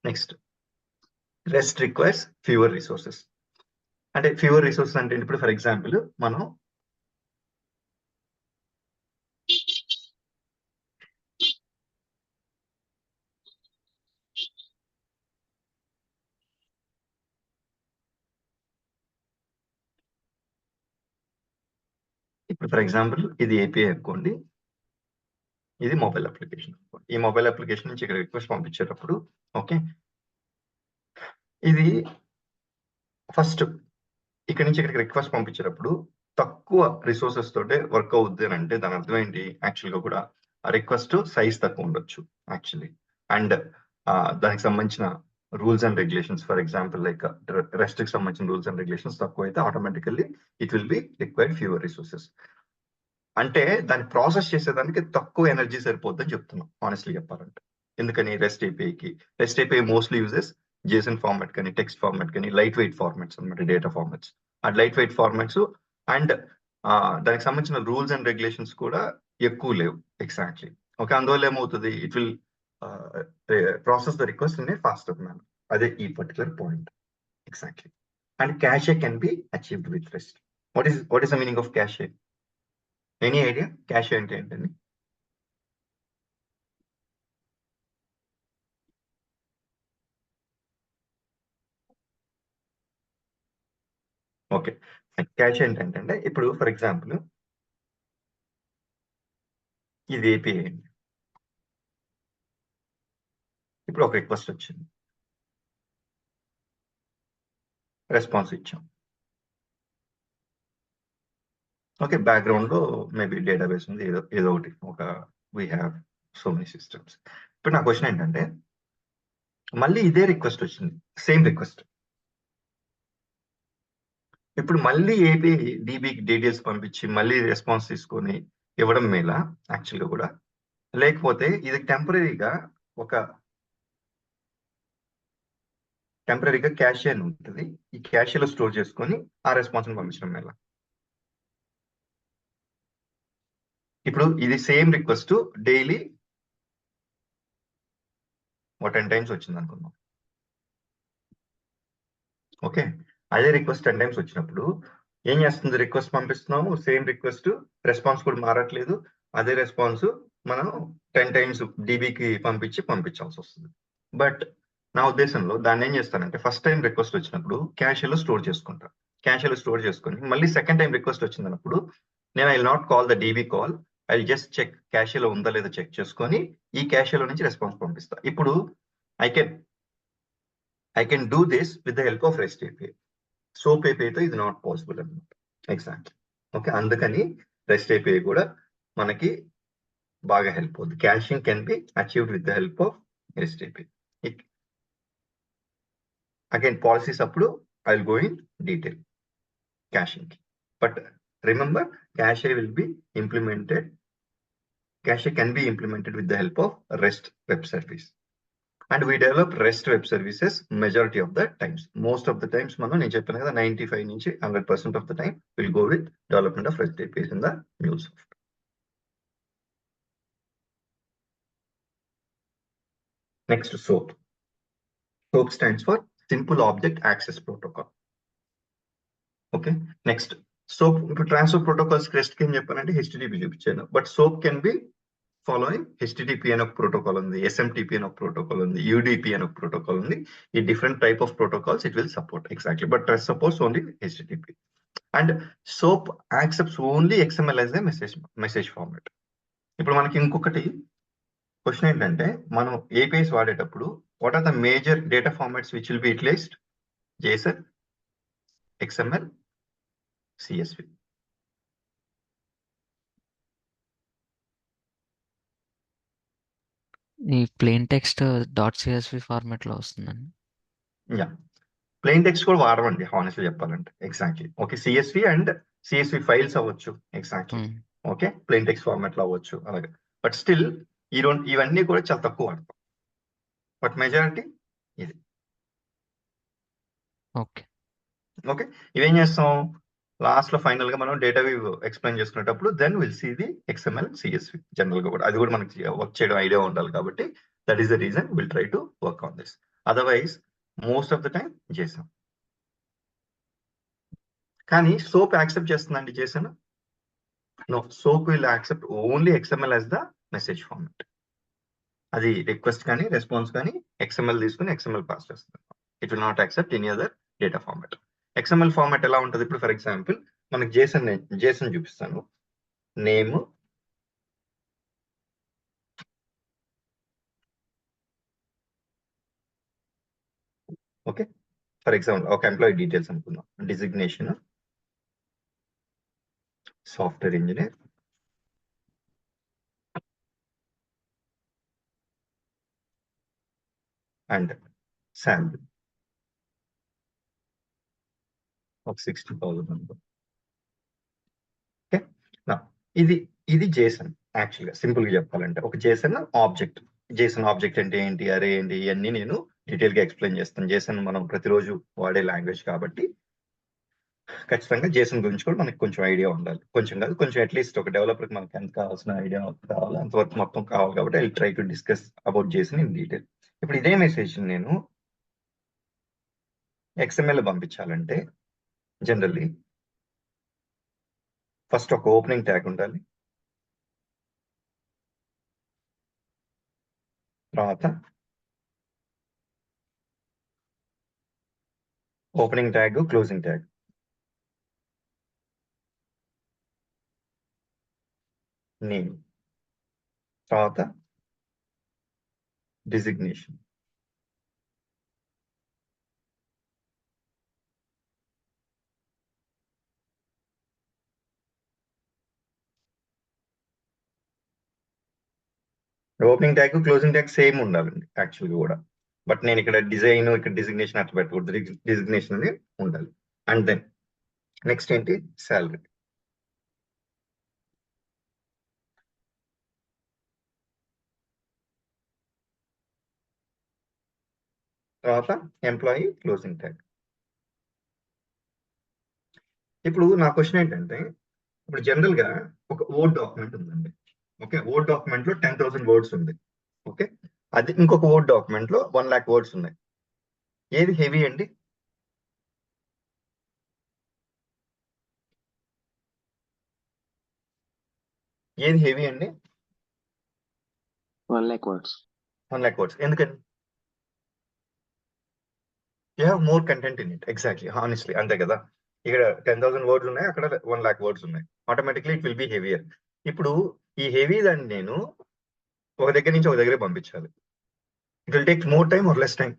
Next, rest requires fewer resources. అంటే ఫ్యూవర్ రిసోర్సెస్ అంటే ఇప్పుడు ఫర్ ఎగ్జాంపుల్ మనం ఇది API అనుకోండి, ఇది మొబైల్ అప్లికేషన్ అనుకోండి. ఈ మొబైల్ అప్లికేషన్ నుంచి ఇక్కడ రిక్వెస్ట్ పంపించేటప్పుడు ఓకే, ఇది ఫస్ట్ ఇక్కడ నుంచి ఇక్కడికి రిక్వెస్ట్ పంపించేటప్పుడు తక్కువ రిసోర్సెస్ తోటే వర్క్ అవుద్ది అని అంటే దాని అర్థం ఏంటి? యాక్చువల్ గా కూడా ఆ రిక్వెస్ట్ సైజ్ తక్కువ ఉండొచ్చు యాక్చువల్లీ, అండ్ దానికి సంబంధించిన rules and regulations, for example like rest కి సంబంధించిన రూల్స్ అండ్ రెగ్యులేషన్స్ తక్కువ అయితే automatically it will be required fewer resources. అంటే దాన్ని ప్రాసెస్ చేసేదానికి తక్కువ ఎనర్జీ సరిపోద్దని చెప్తున్నాం ఆనెస్ట్లీ చెప్పాలంటే. ఎందుకని? Rest API mostly uses JSON format కానీ టెక్స్ట్ ఫార్మాట్ కానీ లైట్ వెయిట్ ఫార్మాట్స్ అనమాట, డేటా ఫార్మాట్స్. ఆ లైట్ వెయిట్ ఫార్మాట్స్ అండ్ దానికి సంబంధించిన రూల్స్ అండ్ రెగ్యులేషన్స్ కూడా ఎక్కువ లేవు. ఎగ్జాక్ట్లీ. ఓకే, అందువల్ల ఏమవుతుంది? It will process the request in a faster manner. అదే ఈ particular point. Exactly. And cache can be achieved with REST. What is the meaning of cache? Any idea? Cache అంటే ఏంటండి? Okay. Cash ఏంటంటే ఇప్పుడు for example ఇది API అండి. ఇప్పుడు ఒక రిక్వెస్ట్ వచ్చింది. రెస్పాన్స్ ఇచ్చాం. ఓకే. బ్యాక్‌గ్రౌండ్‌లో మేబీ డేటాబేస్ ఉంది. ఏదో ఒకటి we have so many systems. ఇప్పుడు నా క్వెషన్ ఏంటంటే మళ్ళీ ఇదే రిక్వెస్ట్ వచ్చింది. Same request. ఇప్పుడు మళ్ళీ ఏపీఐ డీబీకి డీటెయిల్స్ పంపించి మళ్ళీ రెస్పాన్స్ తీసుకొని ఇవ్వడం మేలా యాక్చువల్‌గా కూడా? లేకపోతే ఇది టెంపరరీగా క్యాషే అని ఉంటది. ఈ క్యాషేలో స్టోర్ చేసుకొని ఆ రెస్పాన్స్‌ని పంపించడం మేలా? ఇప్పుడు ఇది సేమ్ రిక్వెస్ట్ డైలీ 10 టైమ్స్ వచ్చిందనుకుందాం. ఓకే. అదే రిక్వెస్ట్ 10 టైమ్స్ వచ్చినప్పుడు ఏం చేస్తుంది? రిక్వెస్ట్ పంపిస్తున్నాము. సేమ్ రిక్వెస్ట్ రెస్పాన్స్ కూడా మారట్లేదు. అదే రెస్పాన్స్ మనం 10 టైమ్స్ డీబీకి పంపించాల్సొస్తుంది. బట్ నా ఉద్దేశంలో దాన్నేం చేస్తానంటే ఫస్ట్ టైమ్ రిక్వెస్ట్ వచ్చినప్పుడు క్యాషేలో స్టోర్ చేసుకుంటా. క్యాషేలో స్టోర్ చేసుకొని మళ్ళీ సెకండ్ టైమ్ రిక్వెస్ట్ వచ్చిందన్నప్పుడు నేను I will not call the DB call. I will just check క్యాషేలో ఉందా లేదా చెక్ చేసుకొని ఈ క్యాషేలో నుంచి రెస్పాన్స్ పంపిస్తా. ఇప్పుడు I can do this with the help of REST API. SOAP API తో ఇది నాట్ పాసిబుల్ అన్నమాట. ఎగ్జాక్ట్లీ. ఓకే. అందుకని REST API కూడా మనకి బాగా హెల్ప్ అవుతుంది. Caching can be achieved with the help of REST API. Again policies అప్పుడు I will go in detail caching కి. But remember cache can be implemented with the help of REST web service. And we develop REST web services majority of the times. Most of the times, నేను చెప్పాను కదా 95 నుంచి 100% of the time we'll go with development of REST APIs in the MuleSoft. Next, SOAP. SOAP stands for Simple Object Access Protocol. Okay. Next, SOAP ఇప్పుడు transfer protocols REST కి ఏం చెప్పానంటే HTTP చూపించాను. But SOAP can be following HTTP అని ఒక protocol ఉంది, SMTP అని ఒక ప్రోటోకాల్ ఉంది, UDP అని ఒక ప్రోటోకాల్ ఉంది. ఈ different type of protocols it will support exactly. But REST supports only HTTP. And SOAP accepts only XML as a message format. ఇప్పుడు మనకి ఇంకొకటి క్వశ్చన్ ఏంటంటే మనం ఏపీఐస్ వాడేటప్పుడు what are the major data formats which will be utilized? JSON, XML, CSV. ఈ plain text .csv format లో వస్తుందండి. Yeah, plain text కూడా వాడమండి హానెస్ట్లీ చెప్పాలంటే. ఎగ్జాక్ట్లీ. ఓకే. CSV ఫైల్స్ అవ్వచ్చు. Exactly. Okay. Plain text format లో అవ్వచ్చు అలాగే. బట్ స్టిల్ ఇవన్నీ కూడా చాలా తక్కువ వాడతాం. బట్ మెజారిటీ ఇది. ఓకే. ఓకే. ఇవేం చేస్తాం లాస్ట్ లో ఫైనల్ గా మనం డేటా వ్యూ ఎక్స్ప్లెయిన్ చేసుకునేటప్పుడు then will see the XML, CSV general గా కూడా. అది కూడా మనకి వర్క్ చేయడం ఐడియా ఉండాలి కాబట్టి that is the reason will try to work on this. Otherwise most of the time చేసాం. కానీ సోప్ యాక్సెప్ట్ చేస్తుందండి JSON? No. SOAP will accept only XML as the message format. అది రిక్వెస్ట్ కానీ response కానీ XML తీసుకుని XML pass చేస్తుంది. It will not accept any other data format. XML format ఎలా ఉంటుంది? ఇప్పుడు ఫర్ ఎగ్జాంపుల్ మనకి JSON చూపిస్తాను. Name, okay. ఫర్ ఎగ్జాంపుల్ ఒక ఎంప్లాయీ డీటెయిల్స్ అనుకుందాం. Designation software engineer, and salary ఒక 60,000 అనుకో. ఓకే. ఇది JSON. యాక్చువల్గా సింపుల్ గా చెప్పాలంటే ఒక JSON ఆబ్జెక్ట్ అంటే ఏంటి, అరే ఏంటి, ఇవన్నీ నేను డీటెయిల్ గా ఎక్స్ప్లెయిన్ చేస్తాను. JSON మనం ప్రతిరోజు వాడే లాంగ్వేజ్ కాబట్టి ఖచ్చితంగా JSON గురించి కూడా మనకి కొంచెం ఐడియా ఉండాలి. కొంచెం కాదు, కొంచెం అట్లీస్ట్ ఒక డెవలపర్ మనకి ఎంత కావాల్సిన ఐడియా కావాలి అంతవరకు మొత్తం కావాలి కాబట్టి I try to discuss about JSON in detail. ఇప్పుడు ఇదే మెసేజ్ నేను XML పంపించాలంటే జనరల్లీ ఫస్ట్ ఒక ఓపెనింగ్ ట్యాగ్ ఉండాలి. తర్వాత opening tag, closing tag. Name, తర్వాత designation, opening tag closing tag same ఉండాలండి యాక్చువల్గా కూడా. బట్ నేను ఇక్కడ డిజైన్, ఇక్కడ డిజిగ్నేషన్ అట్లా పెట్టకూడదు, డిజిగ్నేషన్ అనేది ఉండాలి. అండ్ దెన్ నెక్స్ట్ ఏంటి, శాలరీ. తర్వాత ఎంప్లాయీ క్లోజింగ్ ట్యాగ్. ఇప్పుడు నా క్వశ్చన్ ఏంటంటే, ఇప్పుడు జనరల్ గా ఒక వర్డ్ డాక్యుమెంట్ ఉందండి. ఓకే, వర్డ్ డాక్యుమెంట్ లో 10,000 వర్డ్స్ ఉంది. ఓకే, అది ఇంకొక వర్డ్ డాక్యుమెంట్ లో 1,00,000 వర్డ్స్ ఉన్నాయి. ఏది హెవీ అండి? ఏది హెవీ అండి? 1,00,000 words. 1,00,000 వర్డ్స్. ఎందుకని? You have more content in it. Exactly, honestly అంతే కదా. ఇక్కడ 10,000 వర్డ్స్ ఉన్నాయి, అక్కడ 1,00,000 వర్డ్స్ ఉన్నాయి. Automatically it will B heavier. ఇప్పుడు ఈ హెవీ దాన్ని నేను ఒక దగ్గర నుంచి ఒక దగ్గర పంపించాలి. It will take more time or less time.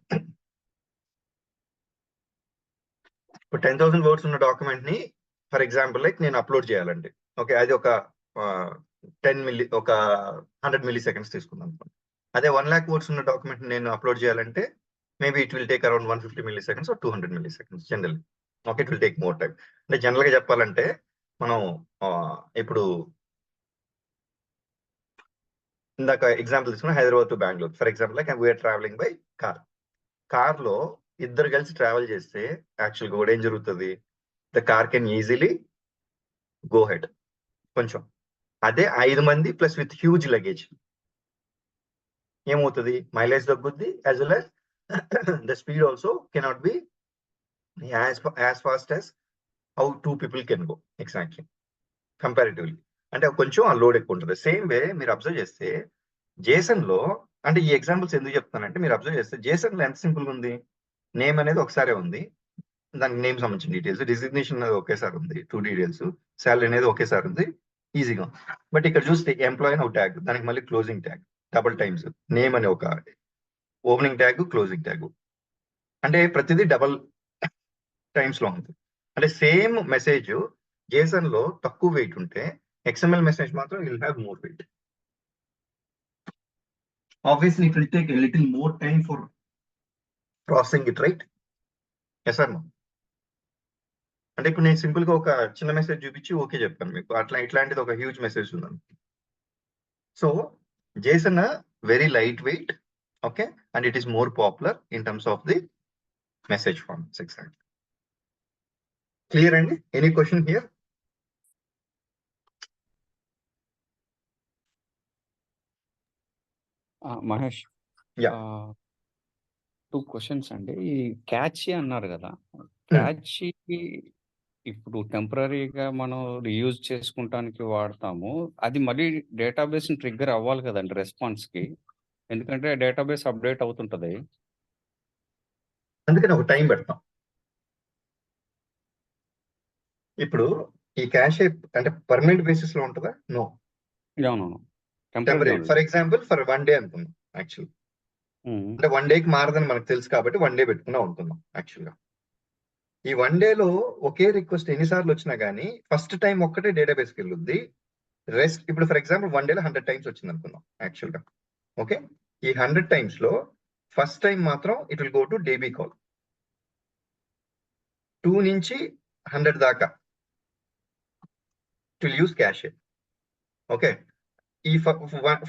ఇప్పుడు 10,000 వర్డ్స్ ఉన్న డాక్యుమెంట్ ని ఫర్ ఎగ్జాంపుల్ లైక్ నేను అప్లోడ్ చేయాలండి. ఓకే, అది ఒక 100 మిల్లీ సెకండ్స్ తీసుకుందాం అనుకోండి. అదే 1,00,000 వర్డ్స్ ఉన్న డాక్యుమెంట్ నేను అప్లోడ్ చేయాలంటే maybe it will take around 150 milliseconds or 200 milliseconds general. Okay, it will take more time. అంటే జనరల్ గా చెప్పాలంటే మనం ఇప్పుడు ఇందాక ఎగ్జాంపుల్ తీసుకున్న Hyderabad to Bengaluru for example like we're travelling by car లో ఇద్దరు కలిసి ట్రావెల్ చేస్తే యాక్చువల్గా కూడా ఏం జరుగుతుంది, the car can easily go head కొంచెం. అదే 5 మంది ప్లస్ విత్ హ్యూజ్ లగేజ్ ఏమవుతుంది, మైలేజ్ తగ్గుద్ది, as well as the speed also cannot be as fast as how 2 people can go. Exactly, comparatively అంటే కొంచెం ఆ లోడ్ ఎక్కువ ఉంటుంది. సేమ్ వే మీరు అబ్జర్వ్ చేస్తే జేసన్ లో, అంటే ఈ ఎగ్జాంపుల్స్ ఎందుకు చెప్తానంటే మీరు అబ్జర్వ్ చేస్తే జేసన్ లో ఎంత సింపుల్ ఉంది, నేమ్ అనేది ఒకసారి ఉంది, దానికి నేమ్ సంబంధించిన డీటెయిల్స్, డిజిగ్నేషన్ అనేది ఒకేసారి ఉంది 2 డీటెయిల్స్, శాలరీ అనేది ఒకేసారి ఉంది, ఈజీగా. బట్ ఇక్కడ చూస్తే ఎంప్లాయీ అని ఒక ట్యాగ్, దానికి మళ్ళీ closing tag double times, name అని ఒక ఓపెనింగ్ ట్యాగ్, క్లోజింగ్ ట్యాగ్, అంటే ప్రతిదీ డబల్ టైమ్స్ లో ఉంది. అంటే సేమ్ మెసేజ్ జేసన్ లో తక్కువ వెయిట్ ఉంటే ఎక్స్ఎంఎల్ మెసేజ్ మాత్రం will have more weight. Obviously it will take a little more time for processing it, right? Yes or no? అంటే ఇప్పుడు నేను సింపుల్ గా ఒక చిన్న మెసేజ్ చూపించి ఓకే చెప్పాను మీకు, అట్లా ఇట్లాంటిది ఒక హ్యూజ్ మెసేజ్ ఉందని. So JSON very light weight, okay, and it is more popular in terms of the message forms. Exact, clear అండి? Any question here? Mahesh, Yeah. 2 questions అండి. ఈ క్యాచీ అన్నారు కదా, క్యాచీ ఇప్పుడు టెంపరరీగా మనం రీయూజ్ చేసుకుంటానికి వాడతాము. అది మళ్ళీ డేటాబేస్ ట్రిగ్గర్ అవ్వాలి కదండి రెస్పాన్స్ కి, ఎందుకంటే డేటాబేస్ అప్డేట్ అవుతుంటది. అందుకని ఒక టైం పెడతాం. ఇప్పుడు ఈ క్యాష్ అంటే పర్మనెంట్ బేసిస్ లో ఉంటుందా? నో, అవునవును, temporary. For example for 1 day అనుకున్నాం యాక్చువల్, అంటే 1 dayకి మారదని మనకు తెలుసు కాబట్టి 1 day పెట్టుకున్నా ఉంటున్నాం యాక్చువల్ గా. ఈ 1 day లో ఒకే రిక్వెస్ట్ ఎన్నిసార్లు వచ్చినా కానీ ఫస్ట్ టైం ఒక్కటే డేటాబేస్కి వెళ్ళుద్ది. రెస్ట్ ఇప్పుడు ఫర్ ఎగ్జాంపుల్ 1 day లో 100 times వచ్చింది అనుకుందాం యాక్చువల్ గా. ఓకే, ఈ 100 times లో ఫస్ట్ టైం మాత్రం it will go to DB call. 2 నుంచి 100 దాకా it will use cache. Okay, ఈ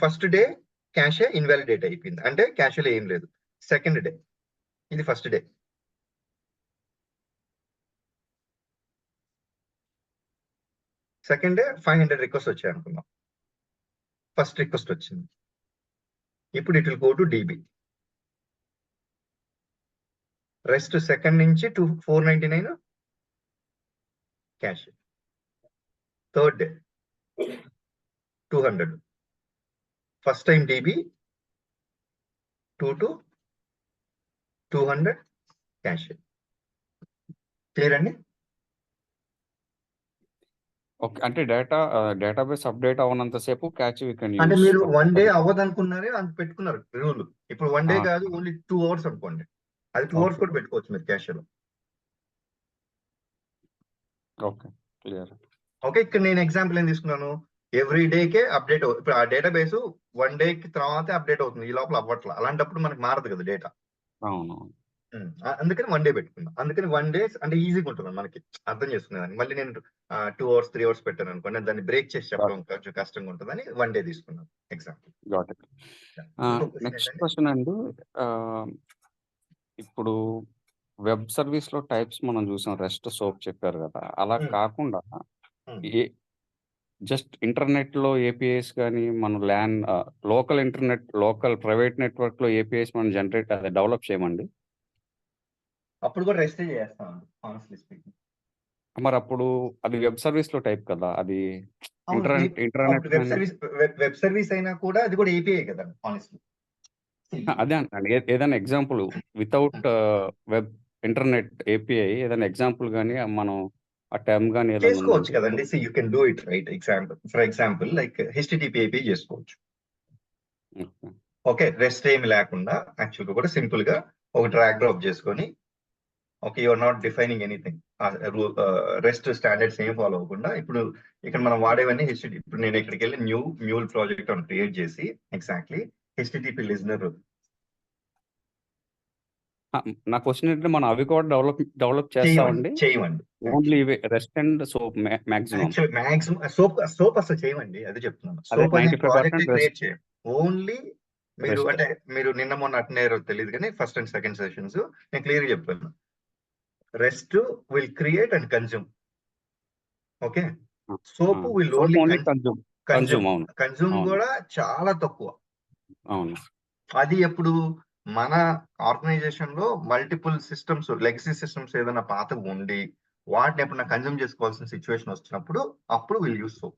ఫస్ట్ డే క్యాషే ఇన్వాలిడేట్ అయిపోయింది, అంటే క్యాషేలో ఏం లేదు. సెకండ్ డే, ఇది first day, second day 500 request వచ్చాయి అనుకుందాం. ఫస్ట్ రిక్వెస్ట్ వచ్చింది, ఇప్పుడు it will go to DB. Rest second నుంచి 499 cache. Third day 200, first time DB 2 to 200 cache. Clear అండి? ఓకే. అంటే డేటాబేస్ అప్డేట్ అవ్వనంత సేపు క్యాచ్ వి కెన్ అంటే యూజ్ మీరు ఫర్ 1 డే అది. అవ్వదనుకున్నారే అంత పెట్టుకున్నారు రూల్. ఇప్పుడు 1 డే ఆ! కాదు, ఓన్లీ 2 అవర్స్ అనుకోండి. అది 2 అవర్స్ ఓకే. కూడా పెట్టుకోవచ్చు మీరు క్యాష్‌లో. ఓకే. క్లియర్. ఓకే. ఇక్కడ నేను ఎగ్జాంపుల్ ఏం తీసుకున్నాను, ఎవ్రీ డేకే అప్డేట్ ఇప్పుడు ఆ డేటాబేస్ 1 డేకి తర్వాతే అప్డేట్ అవుతుంది. ఈ లోపల అవ్వట్ల. అలాంటప్పుడు మనకు మారదు కదా డేటా. అవునవును. అందుకని 1 డే పెట్టుకున్నా. అందుకని 1 డే అంటే ఈజీగా ఉంటుంది మనకి అర్థం చేసుకునేదానికి. మళ్ళీ నేను 2 అవర్స్, 3 అవర్స్ పెట్టాను అనుకోండి, దాన్ని బ్రేక్ చేసి గాట్ చెప్పడం కొంచెం కష్టంగా ఉంటుందని 1 డే తీసుకున్నాను ఎగ్జాంపుల్. Got it. ఇంకో క్వెషన్ నెక్స్ట్ ఏంటంటే క్వెషన్ అండి. ఇప్పుడు వెబ్ సర్వీస్‌లో టైప్స్ మనం చూసాం. రెస్ట్, సోప్ చెప్పారు కదా! అలా హ్మ్. కాకుండా హ్మ్. ఏ జస్ట్ ఇంటర్నెట్‌లో ఏపీఐస్ గాని, మనం లోకల్ ప్రైవేట్ నెట్వర్క్‌లో ఏపీఐస్ మనం డెవలప్ చేయమండి? అప్పుడు కూడా రెస్టే చేస్తామండి హానెస్ట్‌లీ స్పీకింగ్. మరప్పుడు అది వెబ్ సర్వీస్‌లో టైప్ కదా! అది అవును. ఇంటర్నెట్ అప్పుడు గాని వెబ్ సర్వీస్ అయినా కూడా అది కూడా ఏపీఐ కదా హానెస్ట్‌లీ. అదే అంటున్నాను. ఏదైనా example without web internet API ఏదైనా ఎగ్జాంపుల్ గాని మనం ఆ టర్మ్ గాని ఏదైనా చేసుకోవచ్చు ఉందండి? కదండి. You can do it right. For example like HTTP API చేసుకోవచ్చు. ఓకే. ఓకే. రెస్ట్ ఏమి లేకుండా యాక్చువల్‌గా కూడా సింపుల్‌గా ఒక డ్రాగ్ డ్రాప్ చేసుకొని, okay. You are not defining anything. Rest standards ఏం ఫాలో అవ్వకుండా ఇప్పుడు ఇక్కడ మనం వాడేవన్నీ ఇప్పుడు నేను ఇక్కడికెళ్ళి మ్యూల్ ప్రాజెక్ట్ అని క్రియేట్ చేసి ఎగ్జాక్ట్‌లీ హెచ్‌టిటిపి లిజనర్ నా క్వెషన్ ఏంటంటే మనం అవి కూడా డెవలప్ చేస్తామండి? చేయమండి. ఓన్లీ ఇవే rest and soap maximum. Actual maximum soap అసలు చేయమండి. అదే చెప్తున్నాను. అదే సోప్ అనే 95% ప్రాజెక్టే రెస్ట్. క్రియేట్ చేయం. ఓన్లీ మీరు రెస్ట్. అంటే మీరు నిన్న మొన్న అటెండ్ తెలీదు కానీ ఫస్ట్ అండ్ సెకండ్ సెషన్స్ నేను క్లియర్‌గా చెప్పాను. Rest will create and consume. Okay. Soap will soap only only consume. Consume. అవును. కన్జ్యూమ్ అవును. కూడా చాలా తక్కువ. అవును. అది ఎప్పుడు మన ఆర్గనైజేషన్‌లో మల్టిపుల్ సిస్టమ్స్, లెగసీ సిస్టమ్స్ ఏదైనా పాతవి ఉండి, వాటిని ఎప్పుడైనా కన్జ్యూమ్ చేసుకోవాల్సిన సిట్యుయేషన్ వచ్చినప్పుడు అప్పుడు విల్ యూజ్ సోప్.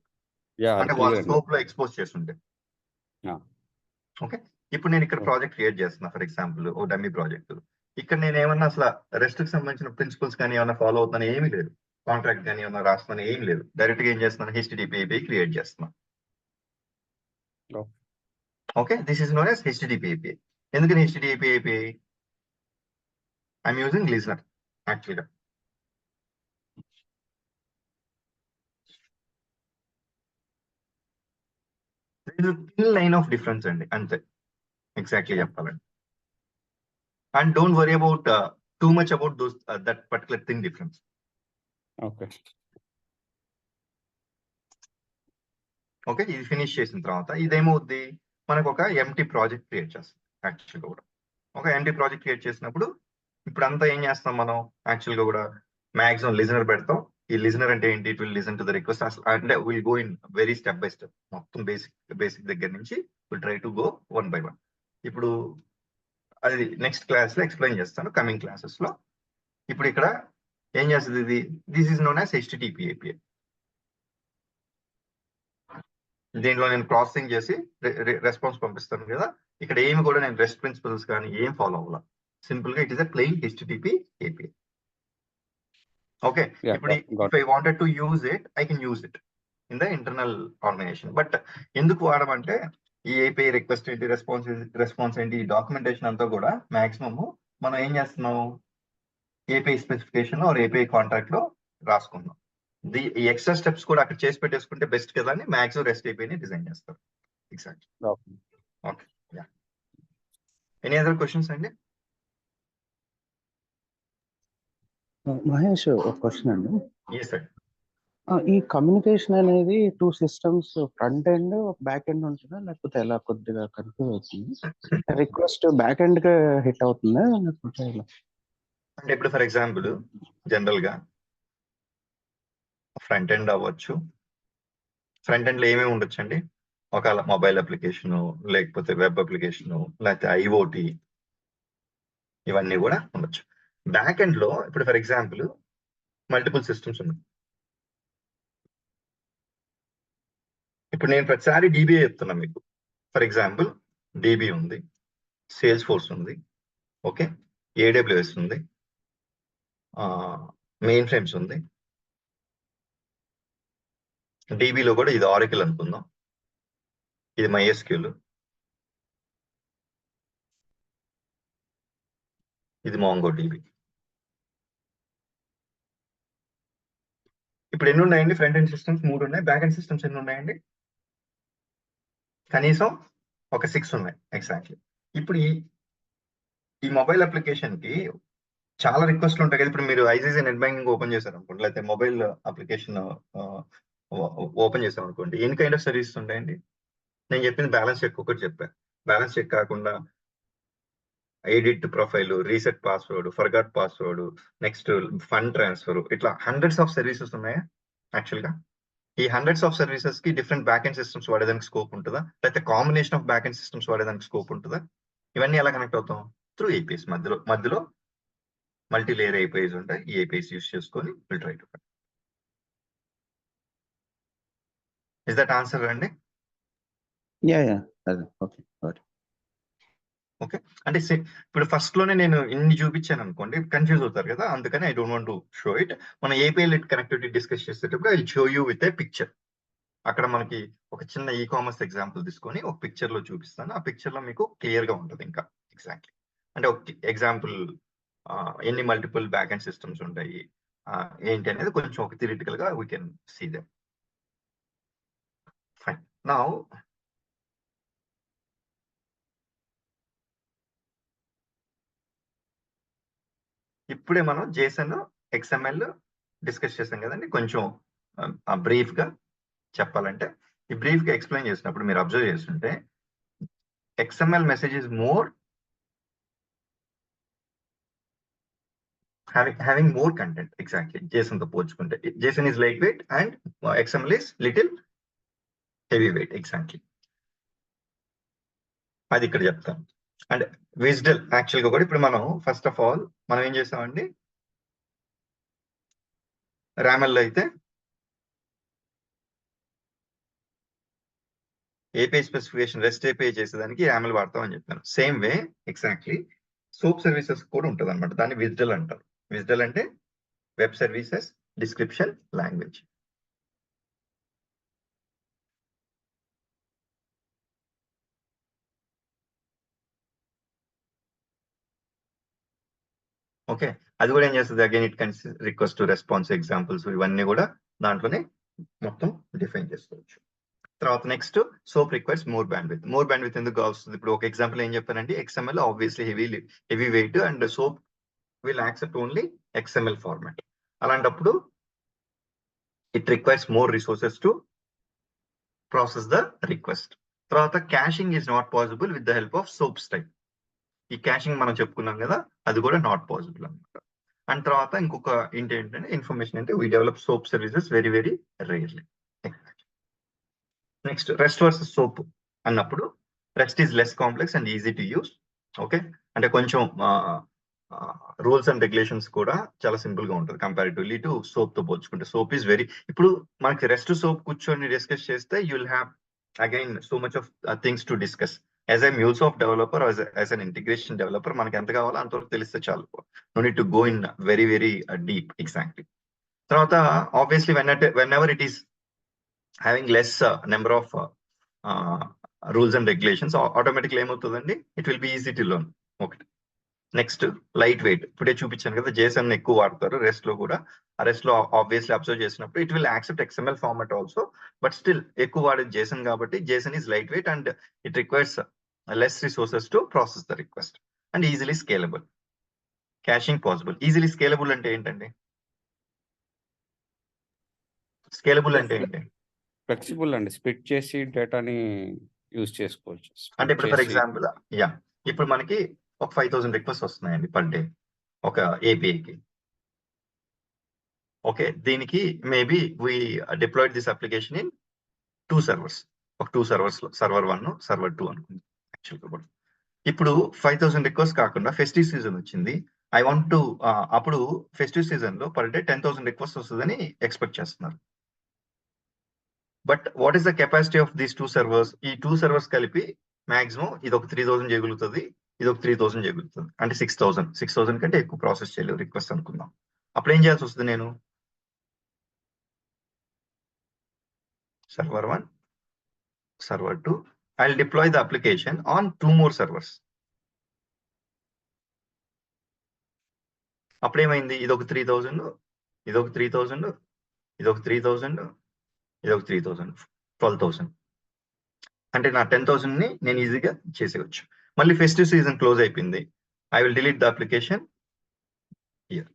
యాహ్! అది అంటే వాళ్ళు క్లియర్ అండి. సోప్‌లో ఎక్స్‌పోజ్ చేసుంటే. యాహ్! ఓకే. ఇప్పుడు నేను ఇక్కడ ఓకే. ప్రాజెక్ట్ క్రియేట్ చేస్తున్నా ఫర్ ఎగ్జాంపుల్ ఓ డమ్మీ ప్రాజెక్ట్. ఇక్కడ నేనేమన్నా రెస్ట్‌కి సంబంధించిన ప్రిన్సిపల్స్ కానీ ఏమన్నా ఫాలో అవుతున్నాను ఏమీ లేదు. కాంట్రాక్ట్ గాని ఏమన్నా రాస్తున్నాను ఏమీ లేదు. డైరెక్ట్‌గా ఏం చేస్తున్నాను హెచ్‌టిటిపి ఏపీఐ క్రియేట్ చేస్తున్నా. Okay. Okay. This is known as HTTP API. ఎందుకని HTTP API? I'm using listener యాక్చువల్‌గా. There is thin line of difference అండి అంతే. Exactly okay. చెప్పాలంటే. And don't worry about too much about that particular thing difference. Okay. Okay. ఇది finish చేసిన తర్వాత ఇదేమవుద్ది మనకు ఒక ఎంప్టీ ప్రాజెక్ట్ క్రియేట్ చేస్తుంది యాక్చువల్‌గా కూడా. ఒక ఎంప్టీ ప్రాజెక్ట్ క్రియేట్ చేసినప్పుడు ఇప్పుడంతా ఏం చేస్తాం మనం యాక్చువల్‌గా కూడా మాక్సిమం లిజనర్ పెడతాం. ఈ లిజనర్ అంటే ఏంటి? It will listen to the request. అంటే will go in very step by step. మొత్తం బేసిక్ దగ్గర నుంచి will try to go one by one. ఇప్పుడు అది నెక్స్ట్ క్లాస్‌లో ఎక్స్‌ప్లెయిన్ చేస్తాను కమింగ్ క్లాసెస్‌లో. ఇప్పుడు ఇక్కడ ఏం చేస్తది ఇది? This is known as HTTP API. దీంట్లో నేను ప్రాసెసింగ్ చేసి రెస్పాన్స్ పంపిస్తాను కదా! ఇక్కడ ఏమి కూడా నేను రెస్ట్ ప్రిన్సిపల్స్ కానీ ఏం ఫాలో అవ్వల. సింపుల్‌గా it is a plain HTTP API. Okay. Yeah! ఇప్పుడు got if I wanted to use it, I can use it in the internal organisation. But ఎందుకు వాడమంటే ఈ ఏపీఐ రిక్వెస్ట్ ఏంటి, రెస్పాన్స్ ఏంటి, ఈ డాక్యుమెంటేషన్ అంతా కూడా మాక్సిమం మనం ఏం చేస్తున్నాం ఏపీఐ స్పెసిఫికేషన్ ఆర్ ఏపీఐ కాంట్రాక్ట్‌లో రాసుకుందాం. ఈ ఎక్స్‌ట్రా స్టెప్స్ కూడా అక్కడ చేసి పెట్టేసుకుంటే బెస్ట్ కదా అని మాక్సిమం రెస్ట్ ఏపీఐని డిజైన్ చేస్తారు. Exactly. Okay. Okay. Yeah! Any other questions అండి? మహేష్ ఒక క్వశ్చన్ అండి. యెస్ అండి. ఈ కమ్యూనికేషన్ అనేది 2 systems front end, back end ఉంటుందా? లేకపోతే ఎలా? కొద్దిగా కన్‌ఫ్యూజ్ అవుతుంది. రిక్వెస్ట్ బ్యాక్ ఎండ్‌కే హిట్ అవుతుందా? లేకపోతే ఎలా? అంటే ఇప్పుడు ఫర్ ఎగ్జాంపుల్ జనరల్‌గా ఫ్రంట్ ఎండ్ అవ్వచ్చు. ఫ్రంట్ ఎండ్‌లో ఏమేమి ఉండొచ్చండి? ఒకవేళ మొబైల్ అప్లికేషను, లేకపోతే వెబ్ అప్లికేషను, లేకపోతే ఐఓటీ ఇవన్నీ కూడా ఉండొచ్చు. బ్యాక్ ఎండ్‌లో ఇప్పుడు ఫర్ ఎగ్జాంపుల్ మల్టిపుల్ సిస్టమ్స్ ఉన్నాయి. ఇప్పుడు నేను ప్రతిసారి డీబీఏ చెప్తున్నా మీకు. ఫర్ ఎగ్జాంపుల్ డీబీ ఉంది, సేల్స్ ఫోర్స్ ఉంది, ఓకే. ఏడబ్ల్యూఎస్ ఉంది, మెయిన్ ఫ్రేమ్స్ ఉంది. డీబీలో కూడా ఇది ఆరకిల్ అనుకుందాం, ఇది MySQL, ఇది MongoDB. ఇప్పుడు ఎన్ని ఉన్నాయండి? ఫ్రంట్ ఎండ్ సిస్టమ్స్ 3 ఉన్నాయి. బ్యాక్ ఎండ్ సిస్టమ్స్ ఎన్ని ఉన్నాయండి? కనీసం ఒక 6 ఉన్నాయి. ఎగ్జాక్ట్లీ. ఇప్పుడు ఈ మొబైల్ అప్లికేషన్ కి చాలా రిక్వెస్ట్లు ఉంటాయి కదా. ఇప్పుడు మీరు ఐసీసీ నెట్ బ్యాంకింగ్ ఓపెన్ చేశారు అనుకోండి, లేకపోతే మొబైల్ అప్లికేషన్ ఓపెన్ చేశాం అనుకోండి, ఎన్ని కైండ్ ఆఫ్ సర్వీసెస్ ఉంటాయండి? నేను చెప్పింది బ్యాలెన్స్ చెక్ ఒకటి చెప్పాను. బ్యాలెన్స్ చెక్ కాకుండా edit profile, reset password, forgot password, next fund transfer, ఇట్లా హండ్రెడ్స్ ఆఫ్ సర్వీసెస్ ఉన్నాయా? యాక్చువల్గా ఈ హండ్రెడ్స్ ఆఫ్ సర్వీసెస్ కి డిఫరెంట్ బ్యాక్ ఎండ్ సిస్టమ్స్ వాడేదానికి స్కోప్ ఉంటుందా? లేకపోతే combination of back end systems వాడేదానికి స్కోప్ ఉంటుందా? ఇవన్నీ ఎలా కనెక్ట్ అవుతాం? Through APS. మధ్యలో మల్టీ లేయర్ ఏపీఐస్ ఉంటాయి. ఈ ఏపీఐస్ యూస్ చేసుకొని will try to. Is that answer అండి? యా అదే ఓకే. ఓకే, అంటే ఇప్పుడు ఫస్ట్ లోనే నేను ఇన్ని చూపించాను అనుకోండి, కన్ఫ్యూజ్ అవుతారు కదా. అందుకని I don't want to show it. మన ఏపీఐ లెట్ కనెక్టివిటీ డిస్కస్ చేసేటప్పుడు I show you with a picture. అక్కడ మనకి ఒక చిన్న ఈ కామర్స్ ఎగ్జాంపుల్ తీసుకొని ఒక పిక్చర్ లో చూపిస్తాను. ఆ పిక్చర్ లో మీకు క్లియర్ గా ఉంటుంది ఇంకా ఎగ్జాక్ట్లీ. అంటే ఒక ఎగ్జాంపుల్ ఎన్ని మల్టిపుల్ బ్యాక్ ఎండ్ సిస్టమ్స్ ఉంటాయి ఏంటి అనేది కొంచెం ఒక థియరిటికల్ గా we can see them. Fine. Now ఇప్పుడే మనం JSON, XML డిస్కస్ చేసాం కదండి. కొంచెం బ్రీఫ్ గా చెప్పాలంటే, ఈ బ్రీఫ్ గా ఎక్స్ప్లెయిన్ చేసినప్పుడు మీరు అబ్జర్వ్ చేస్తుంటే XML message is more having more content. Exactly. JSON తో పోల్చుకుంటే JSON is lightweight and XML is little heavyweight. Exactly. అది ఇక్కడ చెప్తాను. అండ్ విజ్డల్ యాక్చువల్ గా కూడా ఇప్పుడు మనం ఫస్ట్ ఆఫ్ ఆల్ మనం ఏం చేసామండి, రామెల్లో అయితే ఏపీఐ స్పెసిఫికేషన్ రెస్ట్ ఏపీఐ చేసేదానికి రామెల్ వాడతాం అని చెప్పాను. Same way exactly SOAP services కూడా ఉంటుంది అనమాట. దాన్ని విజ్డల్ అంటారు. విజ్డల్ అంటే web services description language. Okay, అది కూడా ఏం చేస్తుంది, again it cons request response examples ఇవన్నీ కూడా దాంట్లోనే మొత్తం డిఫైన్ చేసుకోవచ్చు. తర్వాత next SOAP requires more bandwidth. More bandwidth ఎందుకు వస్తుంది? ఇప్పుడు ఒక ఎగ్జాంపుల్ ఏం చెప్పానండి, XML obviously heavy weight and SOAP will accept only XML format. అలాంటప్పుడు it requires more resources to process the request. తర్వాత caching is not possible with the help of SOAP style. ఈ caching మనం చెప్పుకున్నాం కదా, అది కూడా నాట్ పాసిబుల్ అనమాట. And తర్వాత ఇంకొక ఏంటంటే ఇన్ఫర్మేషన్ అంటే we develop SOAP services very very rarely. Next REST versus SOAP అన్నప్పుడు REST is less complex and easy to use. Okay, అంటే కొంచెం రూల్స్ అండ్ రెగ్యులేషన్స్ కూడా చాలా సింపుల్ గా ఉంటుంది కంపారిటివ్లీ టు సోప్ తో పోల్చుకుంటే. సోప్ ఈజ్ వెరీ, ఇప్పుడు మనకి రెస్ట్ సోప్ కూర్చొని డిస్కస్ చేస్తే you will have again so much of things to discuss. As a MuleSoft developer, as an integration developer మనకి ఎంత కావాలో అంతవరకు తెలిస్తే చాలు. No need to go in very very deep. Exactly. తర్వాత obviously whenever it is having less number of rules and regulations, automatically ఏమవుతుందండి, it will be easy to learn. ఒకటి. Next lightweight. ఇప్పుడే చూపించాను కదా, JSON ఎక్కువ వాడతారు rest లో కూడా. ఆ రెస్ట్ లో ఆబ్వియస్లీ అబ్జర్వ్ చేసినప్పుడు it will accept XML format also, but still ఎక్కువ వాడేది JSON కాబట్టి JSON is light weight and it requires less resources to process the request and easily scalable. Cashing possible. Easily scalable అంటే ఏంటండి? Scalable అంటే ఏంటి? Flexible అండి, split చేసి డేటాని యూజ్ చేసుకోవచ్చు. అంటే ఇప్పుడు ఫర్ ఎగ్జాంపుల్ ఇప్పుడు మనకి ఒక 5000 రిక్వెస్ట్ వస్తున్నాయండి పర్ డే ఒక ఏపీఐకి. ఓకే, దీనికి maybe we deployed this application in 2 servers. ఒక 2 సర్వర్స్ లో సర్వర్ 1, సర్వర్ 2 అనుకుంది యాక్చువల్గా కూడా. ఇప్పుడు 5000 రిక్వెస్ట్ కాకుండా ఫెస్టివ్ సీజన్ వచ్చింది. ఐ వాంట్ టు అప్పుడు ఫెస్టివ్ సీజన్ లో పర్ డే 10,000 రిక్వెస్ట్ వస్తుందని ఎక్స్పెక్ట్ చేస్తున్నారు. But what is the capacity of these 2 servers? ఈ 2 సర్వర్స్ కలిపి మాక్సిమం ఇది ఒక 3000 చేయగలుగుతుంది, ఇది ఒక 3000 చేయగలుగుతుంది. అంటే 6000 కంటే ఎక్కువ ప్రాసెస్ చేయలేవు రిక్వెస్ట్ అనుకుందాం. అప్పుడు ఏం చేయాల్సి వస్తుంది? నేను server 1, server 2. I'll deploy the application on 2 more servers. అప్పుడేమైంది, ఇదొక 3000, ఇదొక 3000, ఇదొక 3000, ఇదొక 3000, 12,000. అంటే నా 10,000 ని నేను ఈజీగా చేసేయచ్చు. మళ్ళీ ఫెస్టివ్ సీజన్ క్లోజ్ అయిపోయింది. I will delete the application here.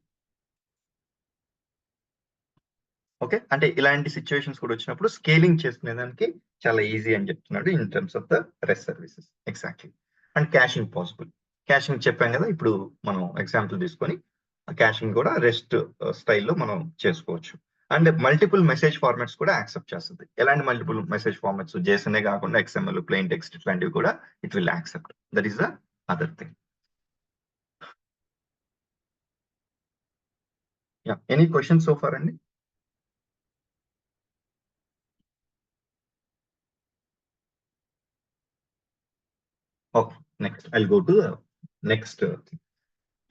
Okay, అంటే ఇలాంటి సిచ్యువేషన్స్ కూడా వచ్చినప్పుడు స్కేలింగ్ చేసుకునేదానికి చాలా ఈజీ అని చెప్తున్నాడు in terms of the rest services. Exactly. And cashing possible. Cashing చెప్పాం కదా, ఇప్పుడు మనం ఎగ్జాంపుల్ తీసుకొని క్యాషింగ్ కూడా రెస్ట్ స్టైల్లో మనం చేసుకోవచ్చు. అండ్ మల్టిపుల్ మెసేజ్ ఫార్మాట్స్ కూడా యాక్సెప్ట్ చేస్తుంది. ఎలాంటి మల్టిపుల్ మెసేజ్ ఫార్మాట్స్, జేసన్ కాకుండా XML, ప్లెయిన్ టెక్స్ట్ ఇట్లాంటివి కూడా it will accept. That is the other thing. Any questions so far అండి? Okay, next I'll go to next.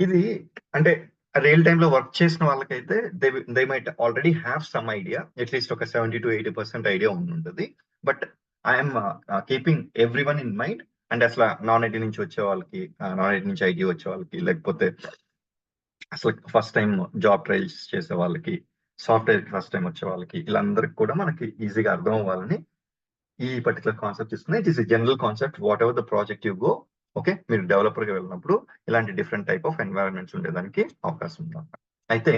ఇది అంటే రియల్ టైమ్ లో వర్క్ చేసిన వాళ్ళకైతే they might already have some idea, at least ఒక 70 to 80% idea ఉంటుంది. But I'm keeping everyone in mind. And అసలు non IT నుంచి వచ్చే వాళ్ళకి, నాన్ ఐటీ నుంచి ఐటీ వచ్చే వాళ్ళకి, లేకపోతే అసలు ఫస్ట్ టైం జాబ్ ట్రయల్స్ చేసే వాళ్ళకి, సాఫ్ట్వేర్ ఫస్ట్ టైం వచ్చే వాళ్ళకి, వీళ్ళందరికి కూడా మనకి ఈజీగా అర్థం అవ్వాలని ఈ పర్టికులర్ కాన్సెప్ట్ ఇస్తుంది. It is general concept what ever the project you go. Okay, మీరు డెవలపర్ గా వెళ్ళినప్పుడు ఇలాంటి డిఫరెంట్ టైప్ ఆఫ్ ఎన్వైరన్మెంట్స్ ఉండేదానికి అవకాశం ఉంది. అయితే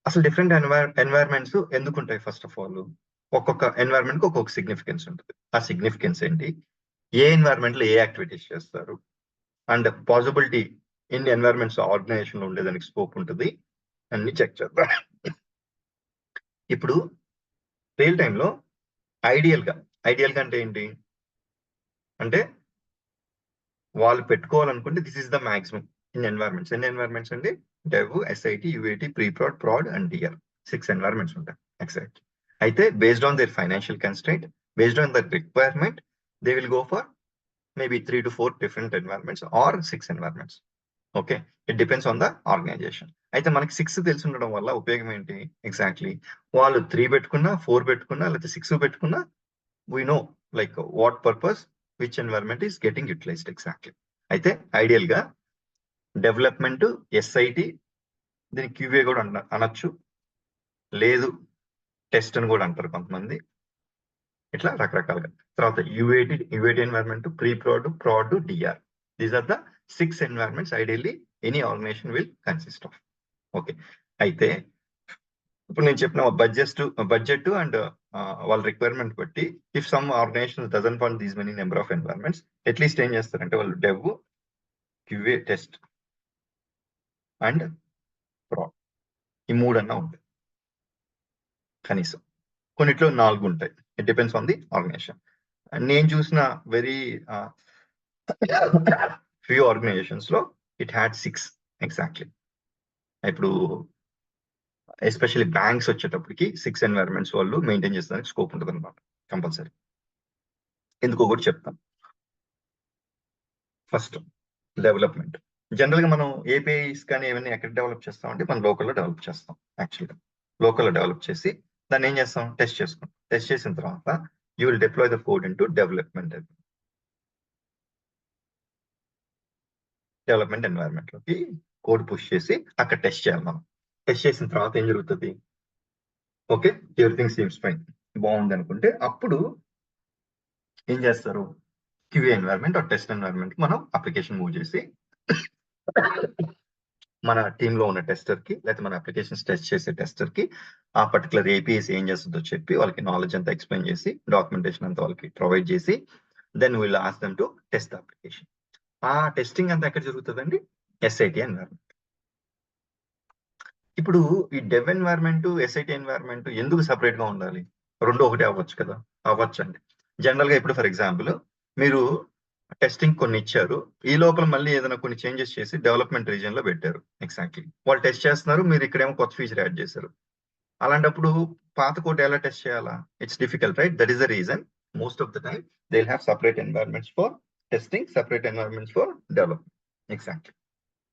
అసలు డిఫరెంట్ ఎన్వైరన్మెంట్స్ ఎందుకు ఉంటాయి? ఫస్ట్ ఆఫ్ ఆల్, ఒక్కొక్క ఎన్వైరన్మెంట్ కి ఒక్కొక్క సిగ్నిఫికెన్స్ ఉంటుంది. ఆ సిగ్నిఫికెన్స్ ఏంటి, ఏ ఎన్వైరన్మెంట్ లో ఏ యాక్టివిటీస్ చేస్తారు, అండ్ పాసిబిలిటీ ఎన్ని ఎన్వైరన్మెంట్స్ ఆర్గనైజేషన్ లో ఉండేదానికి స్కోప్ ఉంటుంది, అన్ని చెక్ చేద్దాం. ఇప్పుడు రియల్ టైంలో ఐడియల్ గా అంటే ఏంటి అంటే వాళ్ళు పెట్టుకోవాలనుకుంటే this is the maximum in environments. ఎన్ని ఎన్వైరన్మెంట్స్ అండి? Dev, SIT, UAT, preprod, prod and DR. 6 environments ఉంటాయి. ఎగ్జాక్ట్. అయితే based on their financial constraint, based on that requirement, they will go for maybe 3 to 4 different environments or 6 environments. Okay, it depends on the organization. అయితే మనకి 6 తెలిసి ఉండడం వల్ల ఉపయోగం ఏంటి? Exactly, వాళ్ళు 3 పెట్టుకున్నా, 4 పెట్టుకున్నా, లేకపోతే 6 పెట్టుకున్నా, we know like what purpose which environment is getting utilized exactly. అయితే ఐడియల్ గా డెవలప్మెంట్, SIT, దీని QA కూడా అనొచ్చు, లేదు టెస్ట్ అని కూడా అంటారు కొంతమంది, ఇట్లా రకరకాలుగా. తర్వాత UAT environment, preprod, prod, DR. These are the 6 environments ideally any organization will consist of. Okay, అయితే ఇప్పుడు నేను చెప్పిన బడ్జెట్ అండ్ వాళ్ళ రిక్వైర్మెంట్ బట్టి, if some organization doesn't want these many number of environments, at least ఏం చేస్తారంటే వాళ్ళు dev, QA, test and prod, ఈ 3 అన్నా ఉంటాయి కనీసం. కొన్నిట్లో 4 ఉంటాయి. It depends on the organization. నేను చూసిన వెరీ ఫ్యూ ఆర్గనైజేషన్స్ లో ఇట్ హ్యాడ్ 6 ఎగ్జాక్ట్లీ. ఇప్పుడు ఎస్పెషల్లీ బ్యాంక్స్ వచ్చేటప్పటికి 6 ఎన్వైరన్మెంట్స్ వాళ్ళు మెయింటైన్ చేసేదానికి స్కోప్ ఉంటుంది అనమాట, కంపల్సరీ. ఎందుకో కూడా చెప్తాం. First development. జనరల్ గా మనం APIs కానీ ఏమైనా ఎక్కడ డెవలప్ చేస్తామంటే మనం లోకల్లో డెవలప్ చేస్తాం. యాక్చువల్గా లోకల్లో డెవలప్ చేసి దాన్ని ఏం చేస్తాం, టెస్ట్ చేసుకుంటాం. టెస్ట్ చేసిన తర్వాత you will deploy the code into development environment లోకి కోడ్ పుష్ చేసి అక్కడ టెస్ట్ చేయాలి మనం. టెస్ట్ చేసిన తర్వాత ఏం జరుగుతుంది? ఓకే, ఎవ్రీథింగ్ సీమ్స్ ఫైన్, బాగుంది అనుకుంటే అప్పుడు ఏం చేస్తారు, QA environment or test environment మనం అప్లికేషన్ మూవ్ చేసి మన టీమ్ లో ఉన్న టెస్టర్ కి, లేకపోతే మన అప్లికేషన్స్ టెస్ట్ చేసే టెస్టర్ కి ఆ పర్టికులర్ APIs ఏం చేస్తుందో చెప్పి వాళ్ళకి నాలెడ్జ్ అంతా ఎక్స్ప్లెయిన్ చేసి, డాక్యుమెంటేషన్ అంతా వాళ్ళకి ప్రొవైడ్ చేసి, then will ask them to test the application. ఆ టెస్టింగ్ అంతా ఎక్కడ జరుగుతుందండి? SIT environment. ఇప్పుడు ఈ డెవ్ ఎన్వైరన్మెంట్, SIT ఎన్వైరన్మెంట్ ఎందుకు సపరేట్ గా ఉండాలి? రెండు ఒకటి అవ్వచ్చు కదా? అవ్వచ్చు అండి. జనరల్ గా ఇప్పుడు ఫర్ ఎగ్జాంపుల్ మీరు టెస్టింగ్ కొన్ని ఇచ్చారు, ఈ లోపల మళ్ళీ ఏదైనా కొన్ని చేంజెస్ చేసి డెవలప్మెంట్ రీజియన్ లో పెట్టారు. ఎగ్జాక్ట్లీ, వాళ్ళు టెస్ట్ చేస్తున్నారు, మీరు ఇక్కడేమో కొత్త ఫీచర్ యాడ్ చేశారు. అలాంటప్పుడు పాత కోడ్ ఎలా టెస్ట్ చేయాలా? It's difficult, right? That is the reason most of the time they will have separate environments for testing, separate environments for development. Exactly.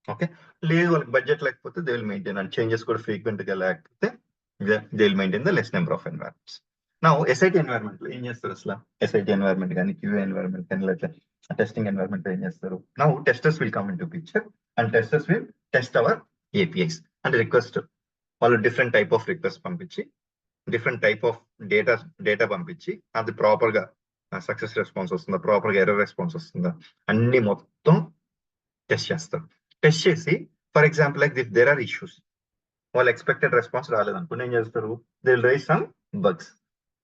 Okay, లేదు వాళ్ళకి బడ్జెట్ లేకపోతే they will maintain, and changes కూడా frequent గా లేకపోతే they will maintain the less number of environments. నా SIT environment లో ఏం చేస్తారు అసలు? ఎస్ఐటి ఎన్వైరన్మెంట్ కానీ క్యూఏ ఎన్వైరన్మెంట్ కానీ లేకపోతే టెస్టింగ్ ఎన్వైరన్మెంట్ ఏం చేస్తారు? నా testers will come in to picture and testers will test our APIs అంటే రిక్వెస్ట్. వాళ్ళు డిఫరెంట్ టైప్ ఆఫ్ రిక్వెస్ట్ పంపించి డిఫరెంట్ టైప్ ఆఫ్ డేటా పంపించి అది ప్రాపర్ గా సక్సెస్ రెస్పాన్స్ వస్తుందా, ప్రాపర్ గా ఎర్రర్ రెస్పాన్స్ వస్తుందా అన్ని మొత్తం టెస్ట్ చేస్తారు. టెస్ట్ చేసి for example like if there are issues, వాళ్ళు ఎక్స్పెక్టెడ్ రెస్పాన్స్ రాలేదనుకుని ఏం చేస్తారు? They will raise some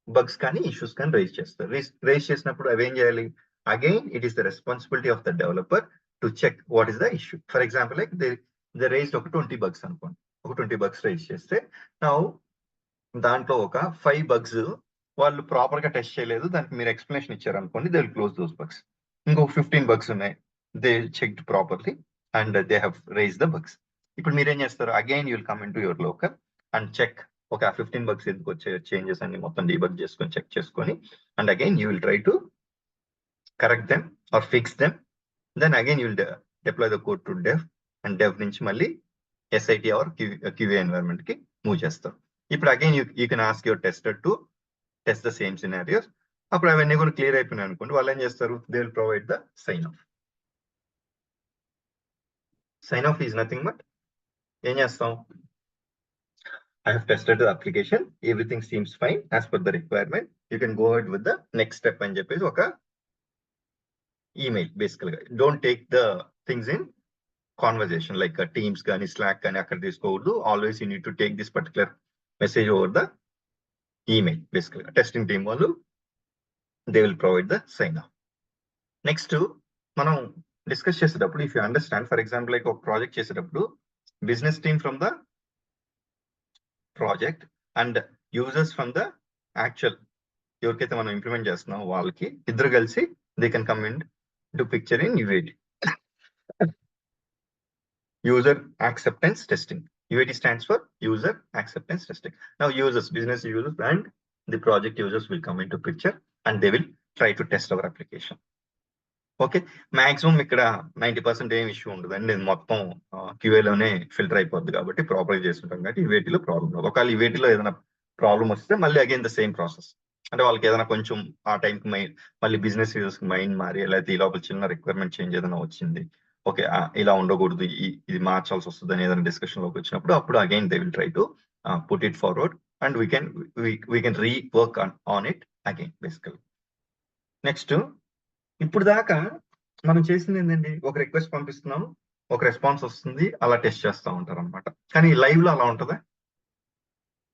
bugs కానీ ఇష్యూస్ కానీ రైజ్ చేస్తారు. రైజ్ చేసినప్పుడు అవి ఏం చేయాలి? Again it is the responsibility of the developer to check what is the issue. For example like they raised ఒక 20 bugs అనుకోండి. ఒక 20 bugs రైజ్ చేస్తే నా దాంట్లో ఒక 5 bugs వాళ్ళు ప్రాపర్ గా టెస్ట్ చేయలేదు, దానికి మీరు ఎక్స్ప్లెనేషన్ ఇచ్చారు అనుకోండి, they will close those bugs. ఇంకొక 15 bugs ఉన్నాయి, they checked properly and they have raise the bugs. ఇప్పుడు మీరేం చేస్తారు? Again you will come in to your local and check ఒక 15 bugs ఎందుకు వచ్చే చేంజెస్ అన్ని మొత్తం డీబగ్ చేసుకొని చెక్ చేసుకొని and again you will try to correct them or fix them. Then again you will deploy the code to dev and dev నుంచి మళ్ళీ SIT or QA environment కి మూవ్ చేస్తారు. ఇప్పుడు again you can ask your tester to test the same scenarios. అప్పుడు అవన్నీ కూడా clear అయిపోయినాయి అనుకోండి, వాళ్ళు ఏం చేస్తారు? They will provide the sign off. Sign off is nothing but ఏం చేస్తాం? I have tested the application. Everything seems fine as per the requirement. You can go ahead with the next step and చెప్పేసి ఒక email బేసికల్ గా. Don't take the things in conversation like Teams కానీ Slack కానీ అక్కడ తీసుకోవద్దు. Always you need to take this particular message over the email. బేసికల్ గా టెస్టింగ్ టీమ్ వాళ్ళు they will provide the sign off. Next మనం డిస్కస్ చేసేటప్పుడు if you understand, for example like ఒక ప్రాజెక్ట్ చేసేటప్పుడు business team from the project and users from the actual ఎవరికైతే మనం implement చేస్తున్నాం వాళ్ళకి ఇద్దరు కలిసి they can come in to picture in UAT. User acceptance testing. UAT stands for user acceptance testing. Now users, business users and the project users will come into picture and they will try to test our application. Okay, maximum ఇక్కడ 90% ఏం issue ఉండదు అండి, మొత్తం క్యూఏలోనే filter అయిపోద్ది కాబట్టి ప్రాపర్గా చేస్తుంటాం కాబట్టి యూఏటీలో ప్రాబ్లం రాదు. ఒకవేళ యూఏటీలో ఏదైనా ప్రాబ్లం వస్తే మళ్ళీ అగైన్ ద సేమ్ ప్రాసెస్. అంటే వాళ్ళకి ఏదైనా కొంచెం ఆ టైంకి మళ్ళీ బిజినెస్ యూజర్స్ మైండ్ మారి లేకపోతే ఈ లోపల చిన్న రిక్వైర్మెంట్ చేంజ్ ఏదైనా వచ్చింది, ఓకే ఇలా ఉండకూడదు, ఇది మార్చాల్సి వస్తుంది అని ఏదైనా డిస్కషన్ లోకి వచ్చినప్పుడు అప్పుడు again they will try to put it forward and we can rework on it again బేసికల్. నెక్స్ట్, ఇప్పుడు దాకా మనం చేసింది ఏంటండి? ఒక రిక్వెస్ట్ పంపిస్తున్నాం, ఒక రెస్పాన్స్ వస్తుంది, అలా టెస్ట్ చేస్తూ ఉంటారు అనమాట. కానీ లైవ్ లో అలా ఉంటుందా?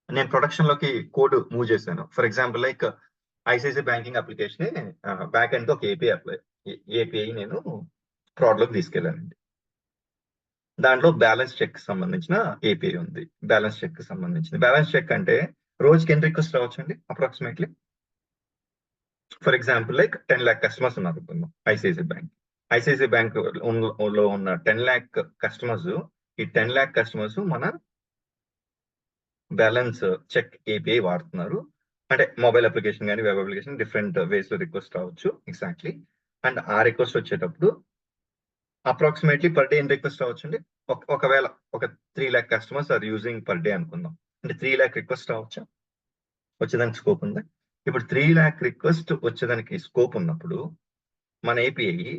నేను ప్రొడక్షన్ లోకి కోడ్ మూవ్ చేశాను. For example like ICICI banking application back end ఒక ఏపీఐ నేను ఫ్రాడ్ లోకి తీసుకెళ్ళానండి. దాంట్లో బ్యాలెన్స్ చెక్ సంబంధించిన ఏపీఐ ఉంది. బ్యాలెన్స్ చెక్ సంబంధించింది. బ్యాలెన్స్ చెక్ అంటే రోజుకి ఎన్ని రిక్వెస్ట్ రావచ్చండి approximately? For example like 10 lakh customers ఉన్నారు ఐసిఐసిఐ బ్యాంక్ లో ఉన్న 10 lakh కస్టమర్స్. ఈ 10 lakh కస్టమర్స్ మన బ్యాలెన్స్ చెక్ ఏపీఐ వాడుతున్నారు. అంటే మొబైల్ అప్లికేషన్ కానీ వెబ్ అప్లికేషన్ డిఫరెంట్ వేస్ లో రిక్వెస్ట్ రావచ్చు. ఎగ్జాక్ట్లీ. అండ్ ఆ రిక్వెస్ట్ వచ్చేటప్పుడు అప్రాక్సిమేట్లీ పర్ డే ఎన్ని రిక్వెస్ట్ రావచ్చండి? ఒకవేళ ఒక 3 lakh customers are using per day అనుకుందాం, అంటే 3 lakh రిక్వెస్ట్ రావచ్చా? వచ్చేదానికి స్కోప్ ఉంది. ఇప్పుడు 3 lakh రిక్వెస్ట్ వచ్చేదానికి స్కోప్ ఉన్నప్పుడు మన ఏపీఐ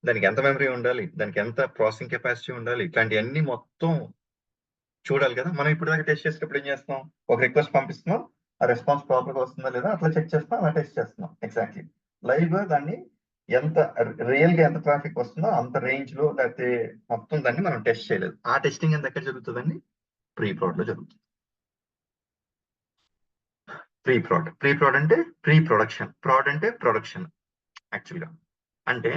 దానికి ఎంత మెమరీ ఉండాలి, దానికి ఎంత ప్రాసెసింగ్ కెపాసిటీ ఉండాలి, ఇట్లాంటివన్నీ మొత్తం చూడాలి కదా. మనం ఇప్పుడు దాకా టెస్ట్ చేసేటప్పుడు ఏం చేస్తాం? ఒక రిక్వెస్ట్ పంపిస్తున్నాం, ఆ రెస్పాన్స్ ప్రాపర్ గా వస్తుందా లేదా అట్లా చెక్ చేస్తాం, అలా టెస్ట్ చేస్తున్నాం. ఎగ్జాక్ట్లీ లైవ్ గా దాన్ని ఎంత రియల్ గా ఎంత ట్రాఫిక్ వస్తుందో అంత రేంజ్ లో లేకపోతే మొత్తం దాన్ని మనం టెస్ట్ చేయలేదు. ఆ టెస్టింగ్ ఎంత ఎక్కడ జరుగుతుందండి? ప్రీ ప్రాడ్ లో జరుగుతుంది. ప్రీ ప్రాడ్ అంటే ప్రీ ప్రొడక్షన్, ప్రాడ్ అంటే ప్రొడక్షన్ యాక్చువల్ గా. అంటే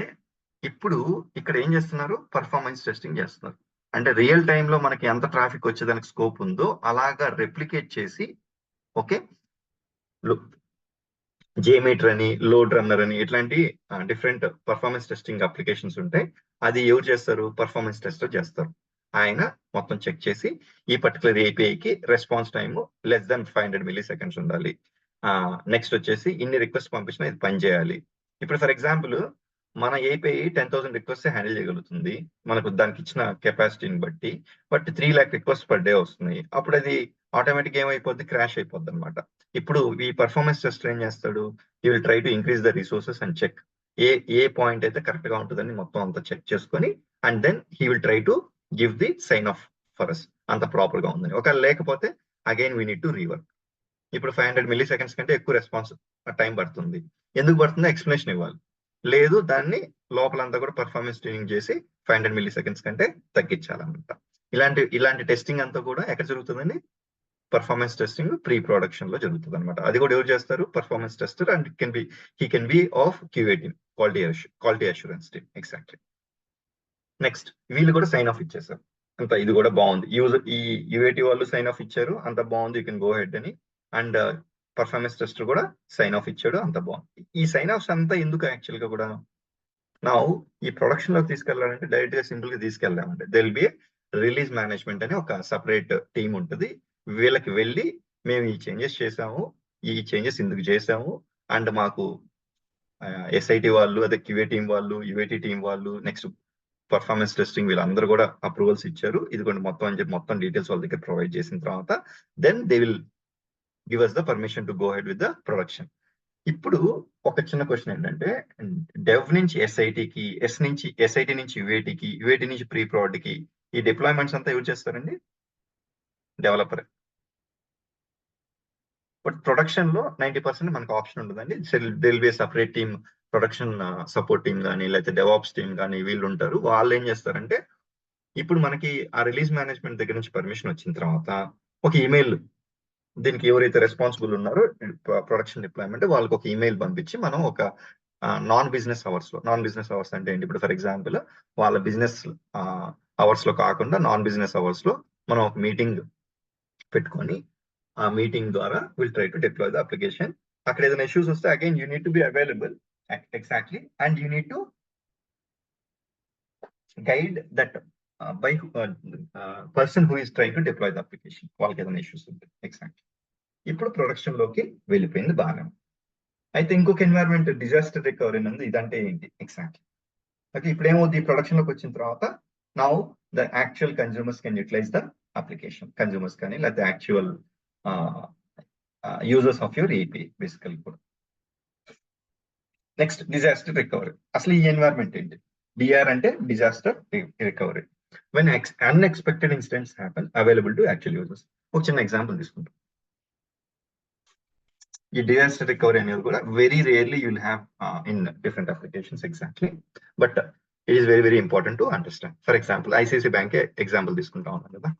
ఇప్పుడు ఇక్కడ ఏం చేస్తున్నారు? పర్ఫార్మెన్స్ టెస్టింగ్ చేస్తున్నారు. అంటే రియల్ టైమ్ లో మనకి ఎంత ట్రాఫిక్ వచ్చేదానికి స్కోప్ ఉందో అలాగా రెప్లికేట్ చేసి, ఓకే, జేమీటర్ అని, లోడ్ రన్నర్ అని ఇట్లాంటి డిఫరెంట్ పర్ఫార్మెన్స్ టెస్టింగ్ అప్లికేషన్స్ ఉంటాయి. అది ఎవరు చేస్తారు? పర్ఫార్మెన్స్ టెస్టర్ చేస్తారు. ఆయన మొత్తం చెక్ చేసి ఈ పర్టికులర్ ఏపీఐకి response time less than 500 milliseconds ఉండాలి. నెక్స్ట్ వచ్చేసి ఇన్ని రిక్వెస్ట్ పంపించినా ఇది పని చేయాలి. ఇప్పుడు ఫర్ ఎగ్జాంపుల్ మన ఏపీఐ 10,000 రిక్వెస్ట్ హ్యాండిల్ చేయగలుగుతుంది మనకు దానికి ఇచ్చిన కెపాసిటీని బట్టి. But 3 lakh request per day వస్తున్నాయి. అప్పుడు అది ఆటోమేటిక్ ఏమైపోద్ది, క్రాష్ అయిపోద్ది అనమాట. ఇప్పుడు ఈ పర్ఫార్మెన్స్ టెస్టర్ ఏం చేస్తాడు, he will try to increase the resources and check ఏ పాయింట్ అయితే కరెక్ట్ గా ఉంటుందని మొత్తం అంతా చెక్ చేసుకొని, and then he will try to give the sign off for us అంత ప్రాపర్ గా ఉందని. ఒకవేళ లేకపోతే again we need to rework. ఇప్పుడు 500 మిల్లీ సెకండ్స్ కంటే ఎక్కువ రెస్పాన్స్ టైం పడుతుంది, ఎందుకు పడుతుందో ఎక్స్ప్లెనేషన్ ఇవ్వాలి. లేదు, దాన్ని లోపలంతా కూడా పర్ఫార్మెన్స్ ట్యూనింగ్ చేసి 500 మిల్లీ సెకండ్స్ కంటే తగ్గించాలన్నమాట. ఇలాంటి టెస్టింగ్ అంతా కూడా ఎక్కడ జరుగుతుందండి, పర్ఫార్మెన్స్ టెస్టింగ్ ప్రీ ప్రొడక్షన్ లో జరుగుతుంది అనమాట. అది కూడా ఎవరు చేస్తారు, performance tester, and he can be of QA team, quality assurance team. Exactly. Next వీళ్ళు కూడా సైన్ ఆఫ్ ఇచ్చేసారు, అంత ఇది కూడా బాగుంది. ఈ UAT వాళ్ళు సైన్ ఆఫ్ ఇచ్చారు, అంత బాగుంది, యూ కెన్ గో హెడ్ అని. అండ్ పర్ఫార్మెన్స్ టెస్టర్ కూడా సైన్ ఆఫ్ ఇచ్చాడు, అంత బాగుంది. ఈ సైన్ ఆఫ్స్ అంతా ఎందుకు యాక్చువల్ గా కూడా నా ఈ ప్రొడక్షన్ లోకి తీసుకెళ్లాలంటే డైరెక్ట్ గా సింపుల్ గా తీసుకెళ్లామంటే they will be release management అని ఒక సపరేట్ టీమ్ ఉంటుంది. వీళ్ళకి వెళ్ళి మేము ఈ చేంజెస్ చేసాము, ఈ చేంజెస్ ఇందుకు చేసాము, అండ్ మాకు SIT వాళ్ళు, అదే QA టీం వాళ్ళు, UAT టీం వాళ్ళు, నెక్స్ట్ పర్ఫార్మెన్స్ టెస్టింగ్ వీళ్ళందరూ కూడా అప్రూవల్స్ ఇచ్చారు, ఇదిగోండి మొత్తం అని చెప్పి మొత్తం డీటెయిల్స్ వాళ్ళ దగ్గర ప్రొవైడ్ చేసిన తర్వాత then they will give us the permission to go ahead with the production. ఇప్పుడు ఒక చిన్న క్వశ్చన్ ఏంటంటే, డెవ్ నుంచి SITకి, SIT నుంచి UATకి, UAT నుంచి ప్రీ ప్రొడక్ట్కి ఈ డిప్లాయ్మెంట్స్ అంతా యూజ్ చేస్తారండి డెవలపర్. బట్ ప్రొడక్షన్ లో 90% మనకు ఆప్షన్ ఉంటుందండి. There'll be separate team, production support team కానీ, లేకపోతే డెవాప్స్ టీమ్ కానీ వీళ్ళు ఉంటారు. వాళ్ళు ఏం చేస్తారంటే, ఇప్పుడు మనకి ఆ రిలీజ్ మేనేజ్మెంట్ దగ్గర నుంచి పర్మిషన్ వచ్చిన తర్వాత ఒక ఈమెయిల్, దీనికి ఎవరైతే రెస్పాన్సిబుల్ ఉన్నారో ప్రొడక్షన్ డిప్లాయ్మెంట్, వాళ్ళకి ఒక ఈమెయిల్ పంపించి మనం ఒక నాన్ బిజినెస్ అవర్స్ అంటే ఏంటి, ఇప్పుడు ఫర్ ఎగ్జాంపుల్ వాళ్ళ బిజినెస్ అవర్స్ లో కాకుండా నాన్ బిజినెస్ అవర్స్ లో మనం ఒక మీటింగ్ పెట్టుకొని ఆ మీటింగ్ ద్వారా will try to deploy the application. అక్కడ ఏదైనా ఇష్యూస్ వస్తే again you need to be available exactly, and you need to guide that by person who is trying to deploy the application. వాళ్ళకి ఏదైనా issues ఉంటాయి. Exactly. ఇప్పుడు production లోకి వెళ్ళిపోయింది బాగా. అయితే ఇంకొక ఎన్వైరన్మెంట్ డిజాస్టర్ రికవరీ ఉంది. ఇదంటే ఏంటి ఎగ్జాక్ట్లీ. ఓకే, ఇప్పుడు ఏమవుతుంది, ఈ ప్రొడక్షన్ లోకి వచ్చిన తర్వాత now the actual consumers can utilize the application, consumers కానీ లేకపోతే actual users of your API బేసికల్ కూడా. Next disaster recovery. అసలు ఈ ఎన్వైరన్మెంట్ ఏంటి, DR అంటే disaster recovery. When unexpected incidents happen available to actual users. ఒక చిన్న ఎగ్జాంపుల్ తీసుకుంటాం. ఈ డిజాస్టర్ రికవరీ అనేది కూడా very rarely you will have in different applications. Exactly. But it is very important to understand. For example ICICI బ్యాంకే example తీసుకుంటా ఉన్నాం కదా,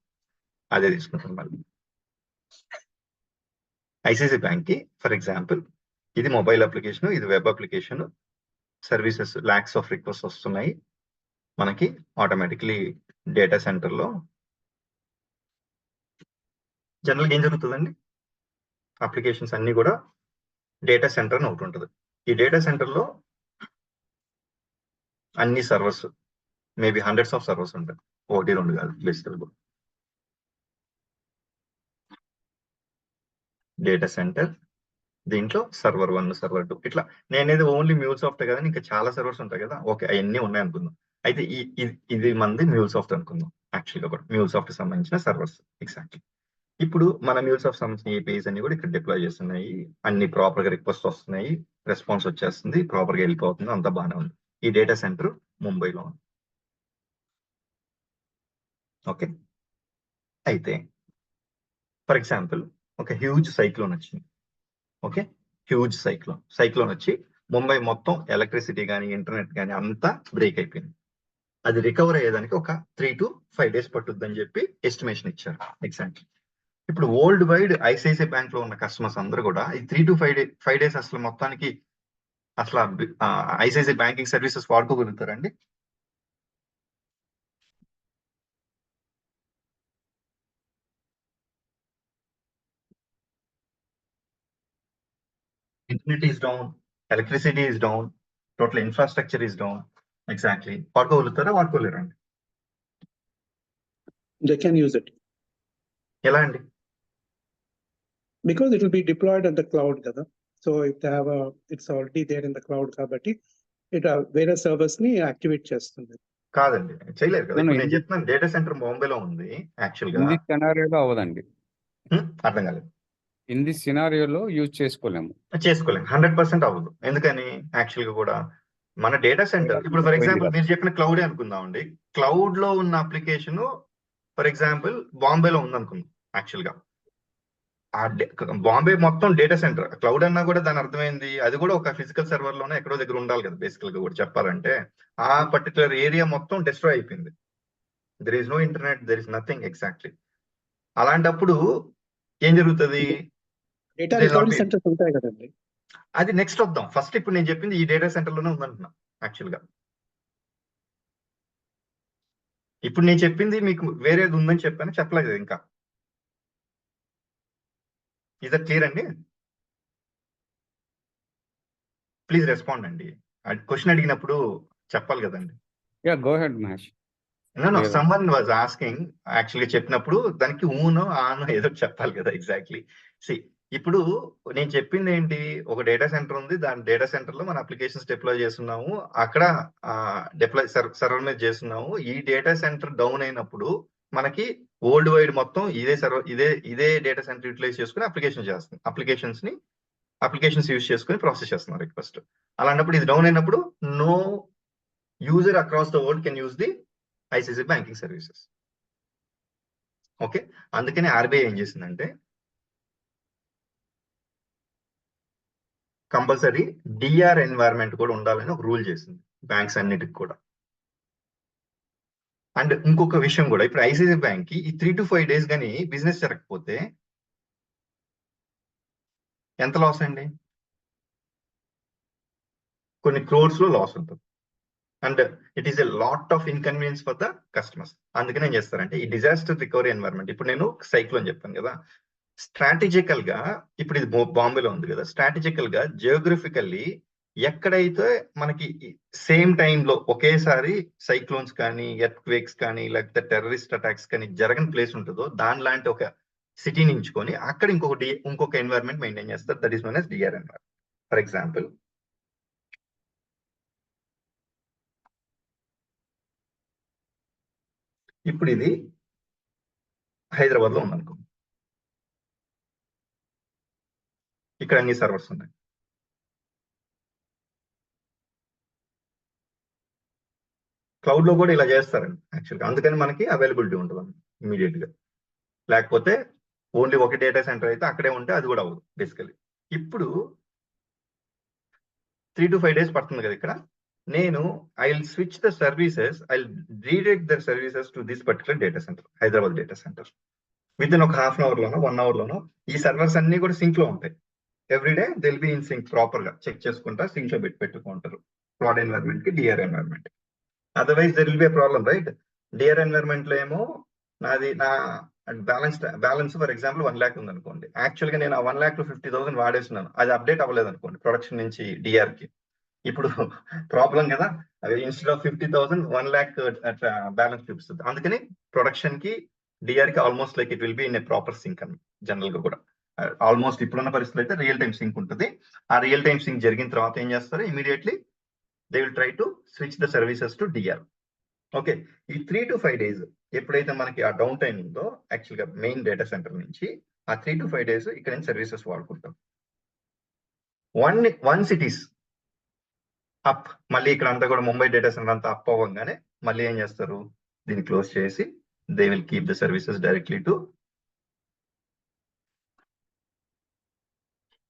అదే తీసుకుంటాం మళ్ళీ. ICICI బ్యాంక్ కి ఫర్ ఎగ్జాంపుల్ ఇది మొబైల్ అప్లికేషన్, ఇది web application, services lakhs of request వస్తున్నాయి మనకి ఆటోమేటిక్లీ డేటా సెంటర్ లో. జనరల్గా ఏం జరుగుతుందండి, అప్లికేషన్స్ అన్ని కూడా డేటా సెంటర్ అని ఒకటి ఉంటుంది. ఈ డేటా సెంటర్ లో అన్ని servers, maybe hundreds of servers ఉంటాయి, 1-2 కాదు బేసికల్. డేటా సెంటర్, దీంట్లో సర్వర్ 1, సర్వర్ 2, ఇట్లా నేనేది ఓన్లీ MuleSoft కదా, ఇంకా చాలా సర్వర్స్ ఉంటాయి కదా. ఓకే, అవన్నీ ఉన్నాయి అనుకుందాం. అయితే ఇది మంది MuleSoft అనుకుందాం. యాక్చువల్గా కూడా MuleSoft కి సంబంధించిన సర్వర్స్. ఎగ్జాక్ట్లీ. ఇప్పుడు మన MuleSoft సంబంధించిన APIs అన్ని కూడా ఇక్కడ డిప్లాయ్ చేస్తున్నాయి, అన్ని ప్రాపర్ గా రిక్వెస్ట్ వస్తున్నాయి, రెస్పాన్స్ వచ్చేస్తుంది, ప్రాపర్ గా వెళ్ళిపోతుంది, అంతా బాగానే ఉంది. ఈ డేటా సెంటర్ ముంబైలో ఉంది. ఓకే, అయితే ఫర్ ఎగ్జాంపుల్ ఒక హ్యూజ్ సైక్లోన్ వచ్చింది. ఓకే, హ్యూజ్ సైక్లోన్ వచ్చి ముంబై మొత్తం ఎలక్ట్రిసిటీ కానీ ఇంటర్నెట్ కానీ అంతా బ్రేక్ అయిపోయింది. అది రికవర్ అయ్యేదానికి ఒక 3 to 5 days పట్టుద్దని చెప్పి ఎస్టిమేషన్ ఇచ్చారు. ఎగ్జాక్ట్లీ. ఇప్పుడు వరల్డ్ వైడ్ ICICI బ్యాంక్ లో ఉన్న కస్టమర్స్ అందరూ కూడా ఈ 3 to 5 days అసలు మొత్తానికి అసలు ICICI బ్యాంకింగ్ సర్వీసెస్ వాడుకోగలుగుతారండి? Internet is down, electricity is down, total infrastructure is down. Exactly. వాడుకోగలుగుతారా, వాడుకోలేరండి? They can use it ఎలా అండి? because it will be deployed on the cloud kada. So if they have it's already there in the cloud kabatti it వేరే servers ని activate చేస్తుంది. కాదండి, చేయలేరు కదా. ఇప్పుడు నేను చెప్తున్నాను డేటా సెంటర్ బాంబేలో ఉంది యాక్చువల్ గా. కింది సినారియోలో అవ్వదండి. అర్థం కాలేదు. ఇన్ దిస్ సినారియోలో యూజ్ చేసుకోలేము. చేసుకోలేము, 100% అవ్వదు. ఎందుకని యాక్చువల్ గా కూడా మన డేటా సెంటర్ ఇప్పుడు ఫర్ ఎగ్జాంపుల్ మీరు చెప్పిన క్లౌడే అనుకుందామండి. క్లౌడ్ లో ఉన్న అప్లికేషన్ ఫర్ ఎగ్జాంపుల్ బాంబేలో ఉందనుకుందాం. యాక్చువల్ గా బాంబే మొత్తం డేటా సెంటర్. క్లౌడ్ అన్నా కూడా దాని అర్థమైంది అది కూడా ఒక ఫిజికల్ సర్వర్ లోనే ఎక్కడో దగ్గర ఉండాలి కదా బేసికల్ గా కూడా చెప్పాలంటే. ఆ పర్టికులర్ ఏరియా మొత్తం డిస్ట్రాయ్ అయిపోయింది. There is no internet, there is nothing exactly. అలాంటప్పుడు ఏం జరుగుతుంది? Data There will not recovery be- centres ఉంటాయి కదండి. అది నెక్స్ట్ వద్దాం. ఫస్ట్ ఇప్పుడు నేను చెప్పింది ఈ డేటా సెంటర్ లోనే ఉందంటున్నా యాక్చువల్ గా. ఇప్పుడు నేను చెప్పింది మీకు వేరేది ఉందని చెప్పాను, చెప్పలేదు కదా ఇంకా. ఇస్ దట్ క్లియర్ అండి? ప్లీజ్ రెస్పాండ్ అండి. క్వశ్చన్ అడిగినప్పుడు చెప్పాలి కదండి. Yeah, go ahead Mahesh. No లేదా. సమ్వన్ వాజ్ ఆస్కింగ్ యాక్చువల్గా చెప్పినప్పుడు దానికి ఊనో ఆనో ఏదో చెప్పాలి కదా ఎగ్జాక్ట్లీ. సి ఇప్పుడు నేను చెప్పింది ఏంటి, ఒక డేటా సెంటర్ ఉంది, దాని డేటా సెంటర్ లో మన అప్లికేషన్స్ డిప్లాయ్ చేస్తున్నాము, అక్కడ డిప్లాయ్ సర్వర్ మీద చేస్తున్నాము. ఈ డేటా సెంటర్ డౌన్ అయినప్పుడు మనకి వరల్డ్ వైడ్ మొత్తం ఇదే సర్వర్ ఇదే డేటా సెంటర్ యూటిలైజ్ చేసుకుని అప్లికేషన్ చేస్తుంది. అప్లికేషన్స్ యూజ్ చేసుకుని ప్రాసెస్ చేస్తున్నారు రిక్వెస్ట్. అలాంటప్పుడు ఇది డౌన్ అయినప్పుడు no user across the world can use the ICICI banking services. Okay, అందుకని ఆర్బీఐ ఏం చేసిందంటే కంపల్సరీ డిఆర్ ఎన్వైరన్మెంట్ కూడా ఉండాలని ఒక రూల్ చేసింది బ్యాంక్స్ అన్నిటికి కూడా. అండ్ ఇంకొక విషయం కూడా, ఇప్పుడు ఐసిఐసిఐ బ్యాంక్ కి ఈ 3 to 5 days కానీ బిజినెస్ జరగకపోతే ఎంత లాస్ అండి? కొన్ని క్రోర్స్ లో లాస్ ఉంటుంది. And it is a lot of inconvenience for the customers. అందుకని ఏం చేస్తారంటే ఈ డిజాస్టర్ రికవరీ ఎన్వైరన్మెంట్, ఇప్పుడు నేను సైక్లోన్ చెప్పాను కదా, స్ట్రాటజికల్ గా ఇప్పుడు ఇది బాంబేలో ఉంది కదా, స్ట్రాటజికల్ గా జియోగ్రఫికల్లీ ఎక్కడైతే మనకి సేమ్ టైంలో ఒకేసారి సైక్లోన్స్ కానీ ఎర్త్క్వేక్స్ కానీ లేకపోతే టెర్రరిస్ట్ అటాక్స్ కానీ జరగని ప్లేస్ ఉంటుందో దాని లాంటి ఒక సిటీని ఎంచుకొని అక్కడ ఇంకొక ఎన్వైరన్మెంట్ మెయింటైన్ చేస్తారు. That is known as DR environment. For example ఇప్పుడు ఇది హైదరాబాద్ లో ఉందనుకో, ఇక్కడ అన్ని సర్వర్స్ ఉన్నాయి. క్లౌడ్ లో కూడా ఇలా చేస్తారండి యాక్చువల్గా. అందుకని మనకి అవైలబిలిటీ ఉంటుంది ఇమీడియట్ గా. లేకపోతే ఓన్లీ ఒక డేటా సెంటర్ అయితే అక్కడే ఉంటే అది కూడా అవ్వదు బేసికలీ. ఇప్పుడు 3 to 5 days పడుతుంది కదా ఇక్కడ. నేను I will switch the services, I will redirect the services to this particular data centre, Hyderabad data centre. With in ఒక ½ hour లోనో 1 hour లోనో ఈ సర్వర్స్ అన్ని కూడా సింక్ లో ఉంటాయి. Every day they will be in sync, proper గా చెక్ చేసుకుంటా సింక్ లో పెట్టుకుంటారు క్లౌడ్ ఎన్వైరన్మెంట్ కి DR environment. Otherwise there will be problem right. DR environment లో ఏమో నా బ్యాలెన్స్ ఫర్ ఎగ్జాంపుల్ 1 lakh ఉంది అనుకోండి. యాక్చువల్ గా నేను ఆ 1 lakh 50,000 వాడేస్తున్నాను, అది అప్డేట్ అవ్వలేదు అనుకోండి ప్రొడక్షన్ నుంచి డిఆర్ కి. ఇప్పుడు ప్రాబ్లం కదా, అది ఇన్స్టెడ్ ఆఫ్ 50,000 1 lakh అట్లా బ్యాలెన్స్ చూపిస్తుంది. అందుకని ప్రొడక్షన్ కి డిఆర్ కి almost like it will be in a proper sync అని జనరల్ గా కూడా. ఆల్మోస్ట్ ఇప్పుడున్న పరిస్థితులు అయితే రియల్ టైమ్ సింక్ ఉంటుంది. ఆ రియల్ టైమ్ సింక్ జరిగిన తర్వాత ఏం చేస్తారు, immediately they will try to switch the services to DR. Okay, ఈ 3 to 5 days ఎప్పుడైతే మనకి ఆ డౌన్ టైం ఉందో యాక్చువల్ గా మెయిన్ డేటా సెంటర్ నుంచి ఆ 3 to 5 days ఇక్కడ సర్వీసెస్ వాడుకుంటాం. వన్ సిటీస్ అప్, మళ్ళీ ఇక్కడ అంతా కూడా ముంబై డేటా సెంటర్ అంతా అప్ అవ్వగానే మళ్ళీ ఏం చేస్తారు, దీన్ని క్లోజ్ చేసి they will keep the services directly to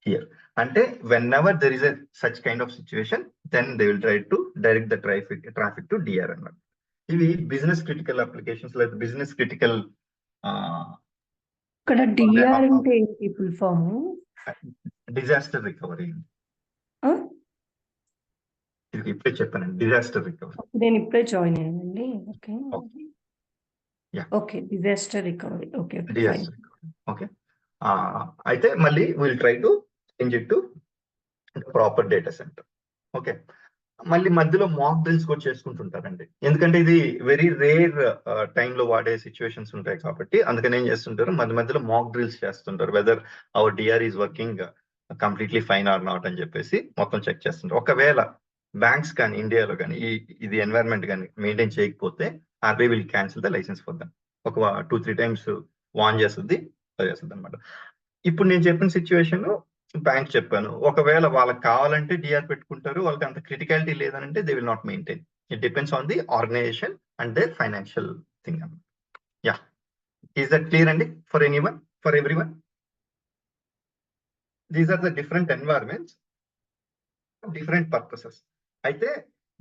here. అంటే when ever there is a such kind of situation then they will try to direct the traffic to DR అన్నమాట. ఇవి బిజినెస్ క్రిటికల్ అప్లికేషన్స్ లేదా business critical ఇక్కడ DR అంటే ఏంటి full form? Disaster recovery. ఇది ఇప్పుడే చెప్పానండి, డిజాస్టర్ రికవరీ. నేను ఇప్పుడే జాయిన్ అయ్యానండి. Okay Yeah. Okay, disaster recovery. Okay disaster recovery. Okay, అయితే మళ్ళీ will try to change it to proper data centre. Okay, మళ్ళీ మధ్యలో మాక్ డ్రిల్స్ కూడా చేసుకుంటుంటారండి. ఎందుకంటే ఇది వెరీ రేర్ టైంలో వాడే సిచ్యువేషన్స్ ఉంటాయి కాబట్టి అందుకని ఏం చేస్తుంటారు, మధ్యలో మాక్ డ్రిల్స్ చేస్తుంటారు. Whether our DR is working completely fine or not అని చెప్పేసి మొత్తం చెక్ చేస్తుంటారు. ఒకవేళ బ్యాంక్స్ కానీ ఇండియాలో కానీ ఇది ఎన్వైరన్మెంట్ కానీ మెయింటైన్ చేయకపోతే RBI will cancel the licence for them. ఒక 2-3 times వార్న్ చేస్తుంది, చేస్తుంది అనమాట. ఇప్పుడు నేను చెప్పిన సిచ్యువేషన్ బ్యాంక్ చెప్పాను. ఒకవేళ వాళ్ళకి కావాలంటే డిఆర్ పెట్టుకుంటారు, వాళ్ళకి అంత క్రిటికాలిటీ లేదనంటే they will not maintain. It depends on the organization and their financial thing అన్నమాట. యా, ఈస్ దట్ క్లియర్ అండి for anyone, for everyone? These are the different environments, different purposes. అయితే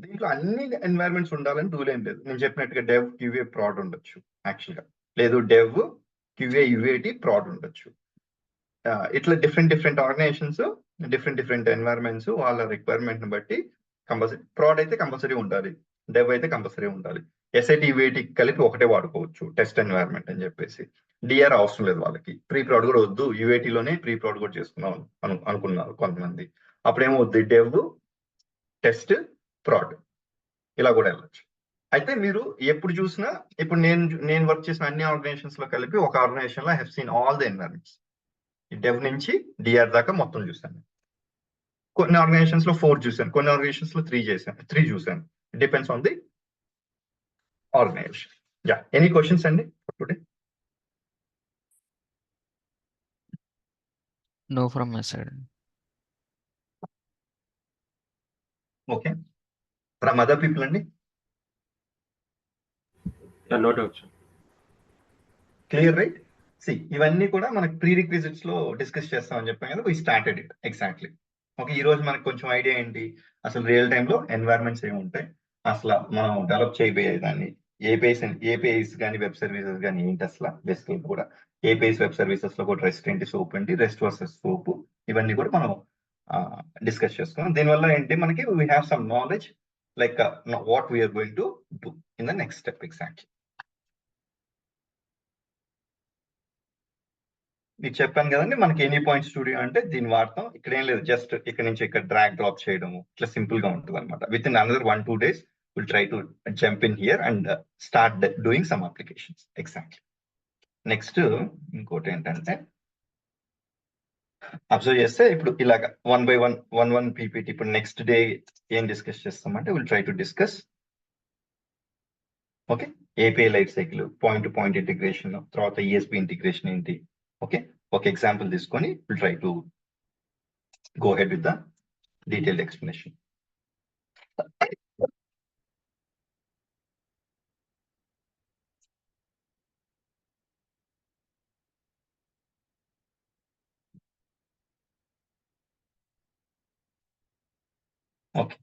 దీంట్లో అన్ని ఎన్వైరన్మెంట్స్ ఉండాలని రూల్ ఏం లేదు. నేను చెప్పినట్టుగా డెవ్ క్యూఏ ప్రాడ్ ఉండొచ్చు యాక్చువల్గా, లేదు డెవ్ క్యూఏ యుఏటి ప్రాడ్ ఉండొచ్చు. ఇట్లా డిఫరెంట్ ఆర్గనైజేషన్స్, డిఫరెంట్ ఎన్వైరన్మెంట్స్ వాళ్ళ రిక్వైర్మెంట్ ని బట్టి కంపల్సరీ ప్రాడ్ అయితే కంపల్సరీ ఉండాలి, డెవ్ అయితే కంపల్సరీ ఉండాలి. ఎస్ఐటి యుఏటి కలిపి ఒకటే వాడుకోవచ్చు టెస్ట్ ఎన్వైరన్మెంట్ అని చెప్పేసి. డిఆర్ అవసరం లేదు వాళ్ళకి, ప్రీ ప్రాడ్ కూడా వద్దు, యుఏటిలోనే ప్రీ ప్రాడ్ కూడా చేసుకుందాం అనుకున్నారు కొంతమంది. అప్పుడేమవుద్ది, డెవ్ టెస్ట్ ప్రాడ్ ఇలా కూడా వెళ్ళచ్చు. అయితే మీరు ఎప్పుడు చూసినా, ఇప్పుడు నేను వర్క్ చేసిన అన్ని ఆర్గనైజేషన్స్ లో కలిపి ఒక ఆర్గనైజేషన్ లో have seen all the environments. Dev నుంచి డిఆర్ దాకా మొత్తం చూసాను. కొన్ని ఆర్గనైజేషన్స్ లో 4 చూసాను, కొన్ని ఆర్గనైజేషన్స్ లో 3 చూసాను. Depends on the organization. Yeah, any questions అండి today? No from my side. Okay, from other people అండి? No doubt. Clear right? See, ఇవన్నీ కూడా మనకి ప్రీ రిక్విజిట్స్ లో డిస్కస్ చేస్తామని చెప్పాం కదా, we started it exactly. Okay, ఈ రోజు మనకు కొంచెం ఐడియా ఏంటి, అసలు రియల్ టైంలో ఎన్వైరన్మెంట్స్ ఏముంటాయి, అసలు మనం డెవలప్ చేయబోయేదాన్ని ఏపీఐస్ కానీ వెబ్ సర్వీసెస్ కానీ ఏంటి, అసలు బేసికల్ కూడా ఏపీఐస్ వెబ్ సర్వీసెస్ లో కూడా రెస్ట్ ఏంటి, సోప్ ఏంటి, రెస్ట్ వర్సెస్ సోప్, ఇవన్నీ కూడా మనం డిస్కస్ చేసుకున్నాం. దీనివల్ల ఏంటి, మనకి we have some knowledge like what we are going to do in the next step exactly. మీకు చెప్పాను కదండి, మనకి ఎనీ పాయింట్ స్టూడియో అంటే దీన్ని వాడతాం. ఇక్కడ ఏం లేదు, జస్ట్ ఇక్కడ నుంచి ఇక్కడ డ్రాగ్ డ్రాప్ చేయడము, ఇట్లా సింపుల్ గా ఉంటుంది అనమాట. With in another 1-2 days will try to jump in here and start doing some applications exactly. Next ఇంకోటి ఏంటంటే, అబ్జర్వ్ చేస్తే ఇప్పుడు ఇలాగా 1 by 1 పీపీటీ. ఇప్పుడు నెక్స్ట్ డే ఏం డిస్కస్ చేస్తామంటే will try to discuss okay API life cycle, point to point integration, తర్వాత ESP integration ఏంటి. ఓకే, ఒక ఎగ్జాంపుల్ తీసుకొని will try to go ahead with the detailed explanation. Okay.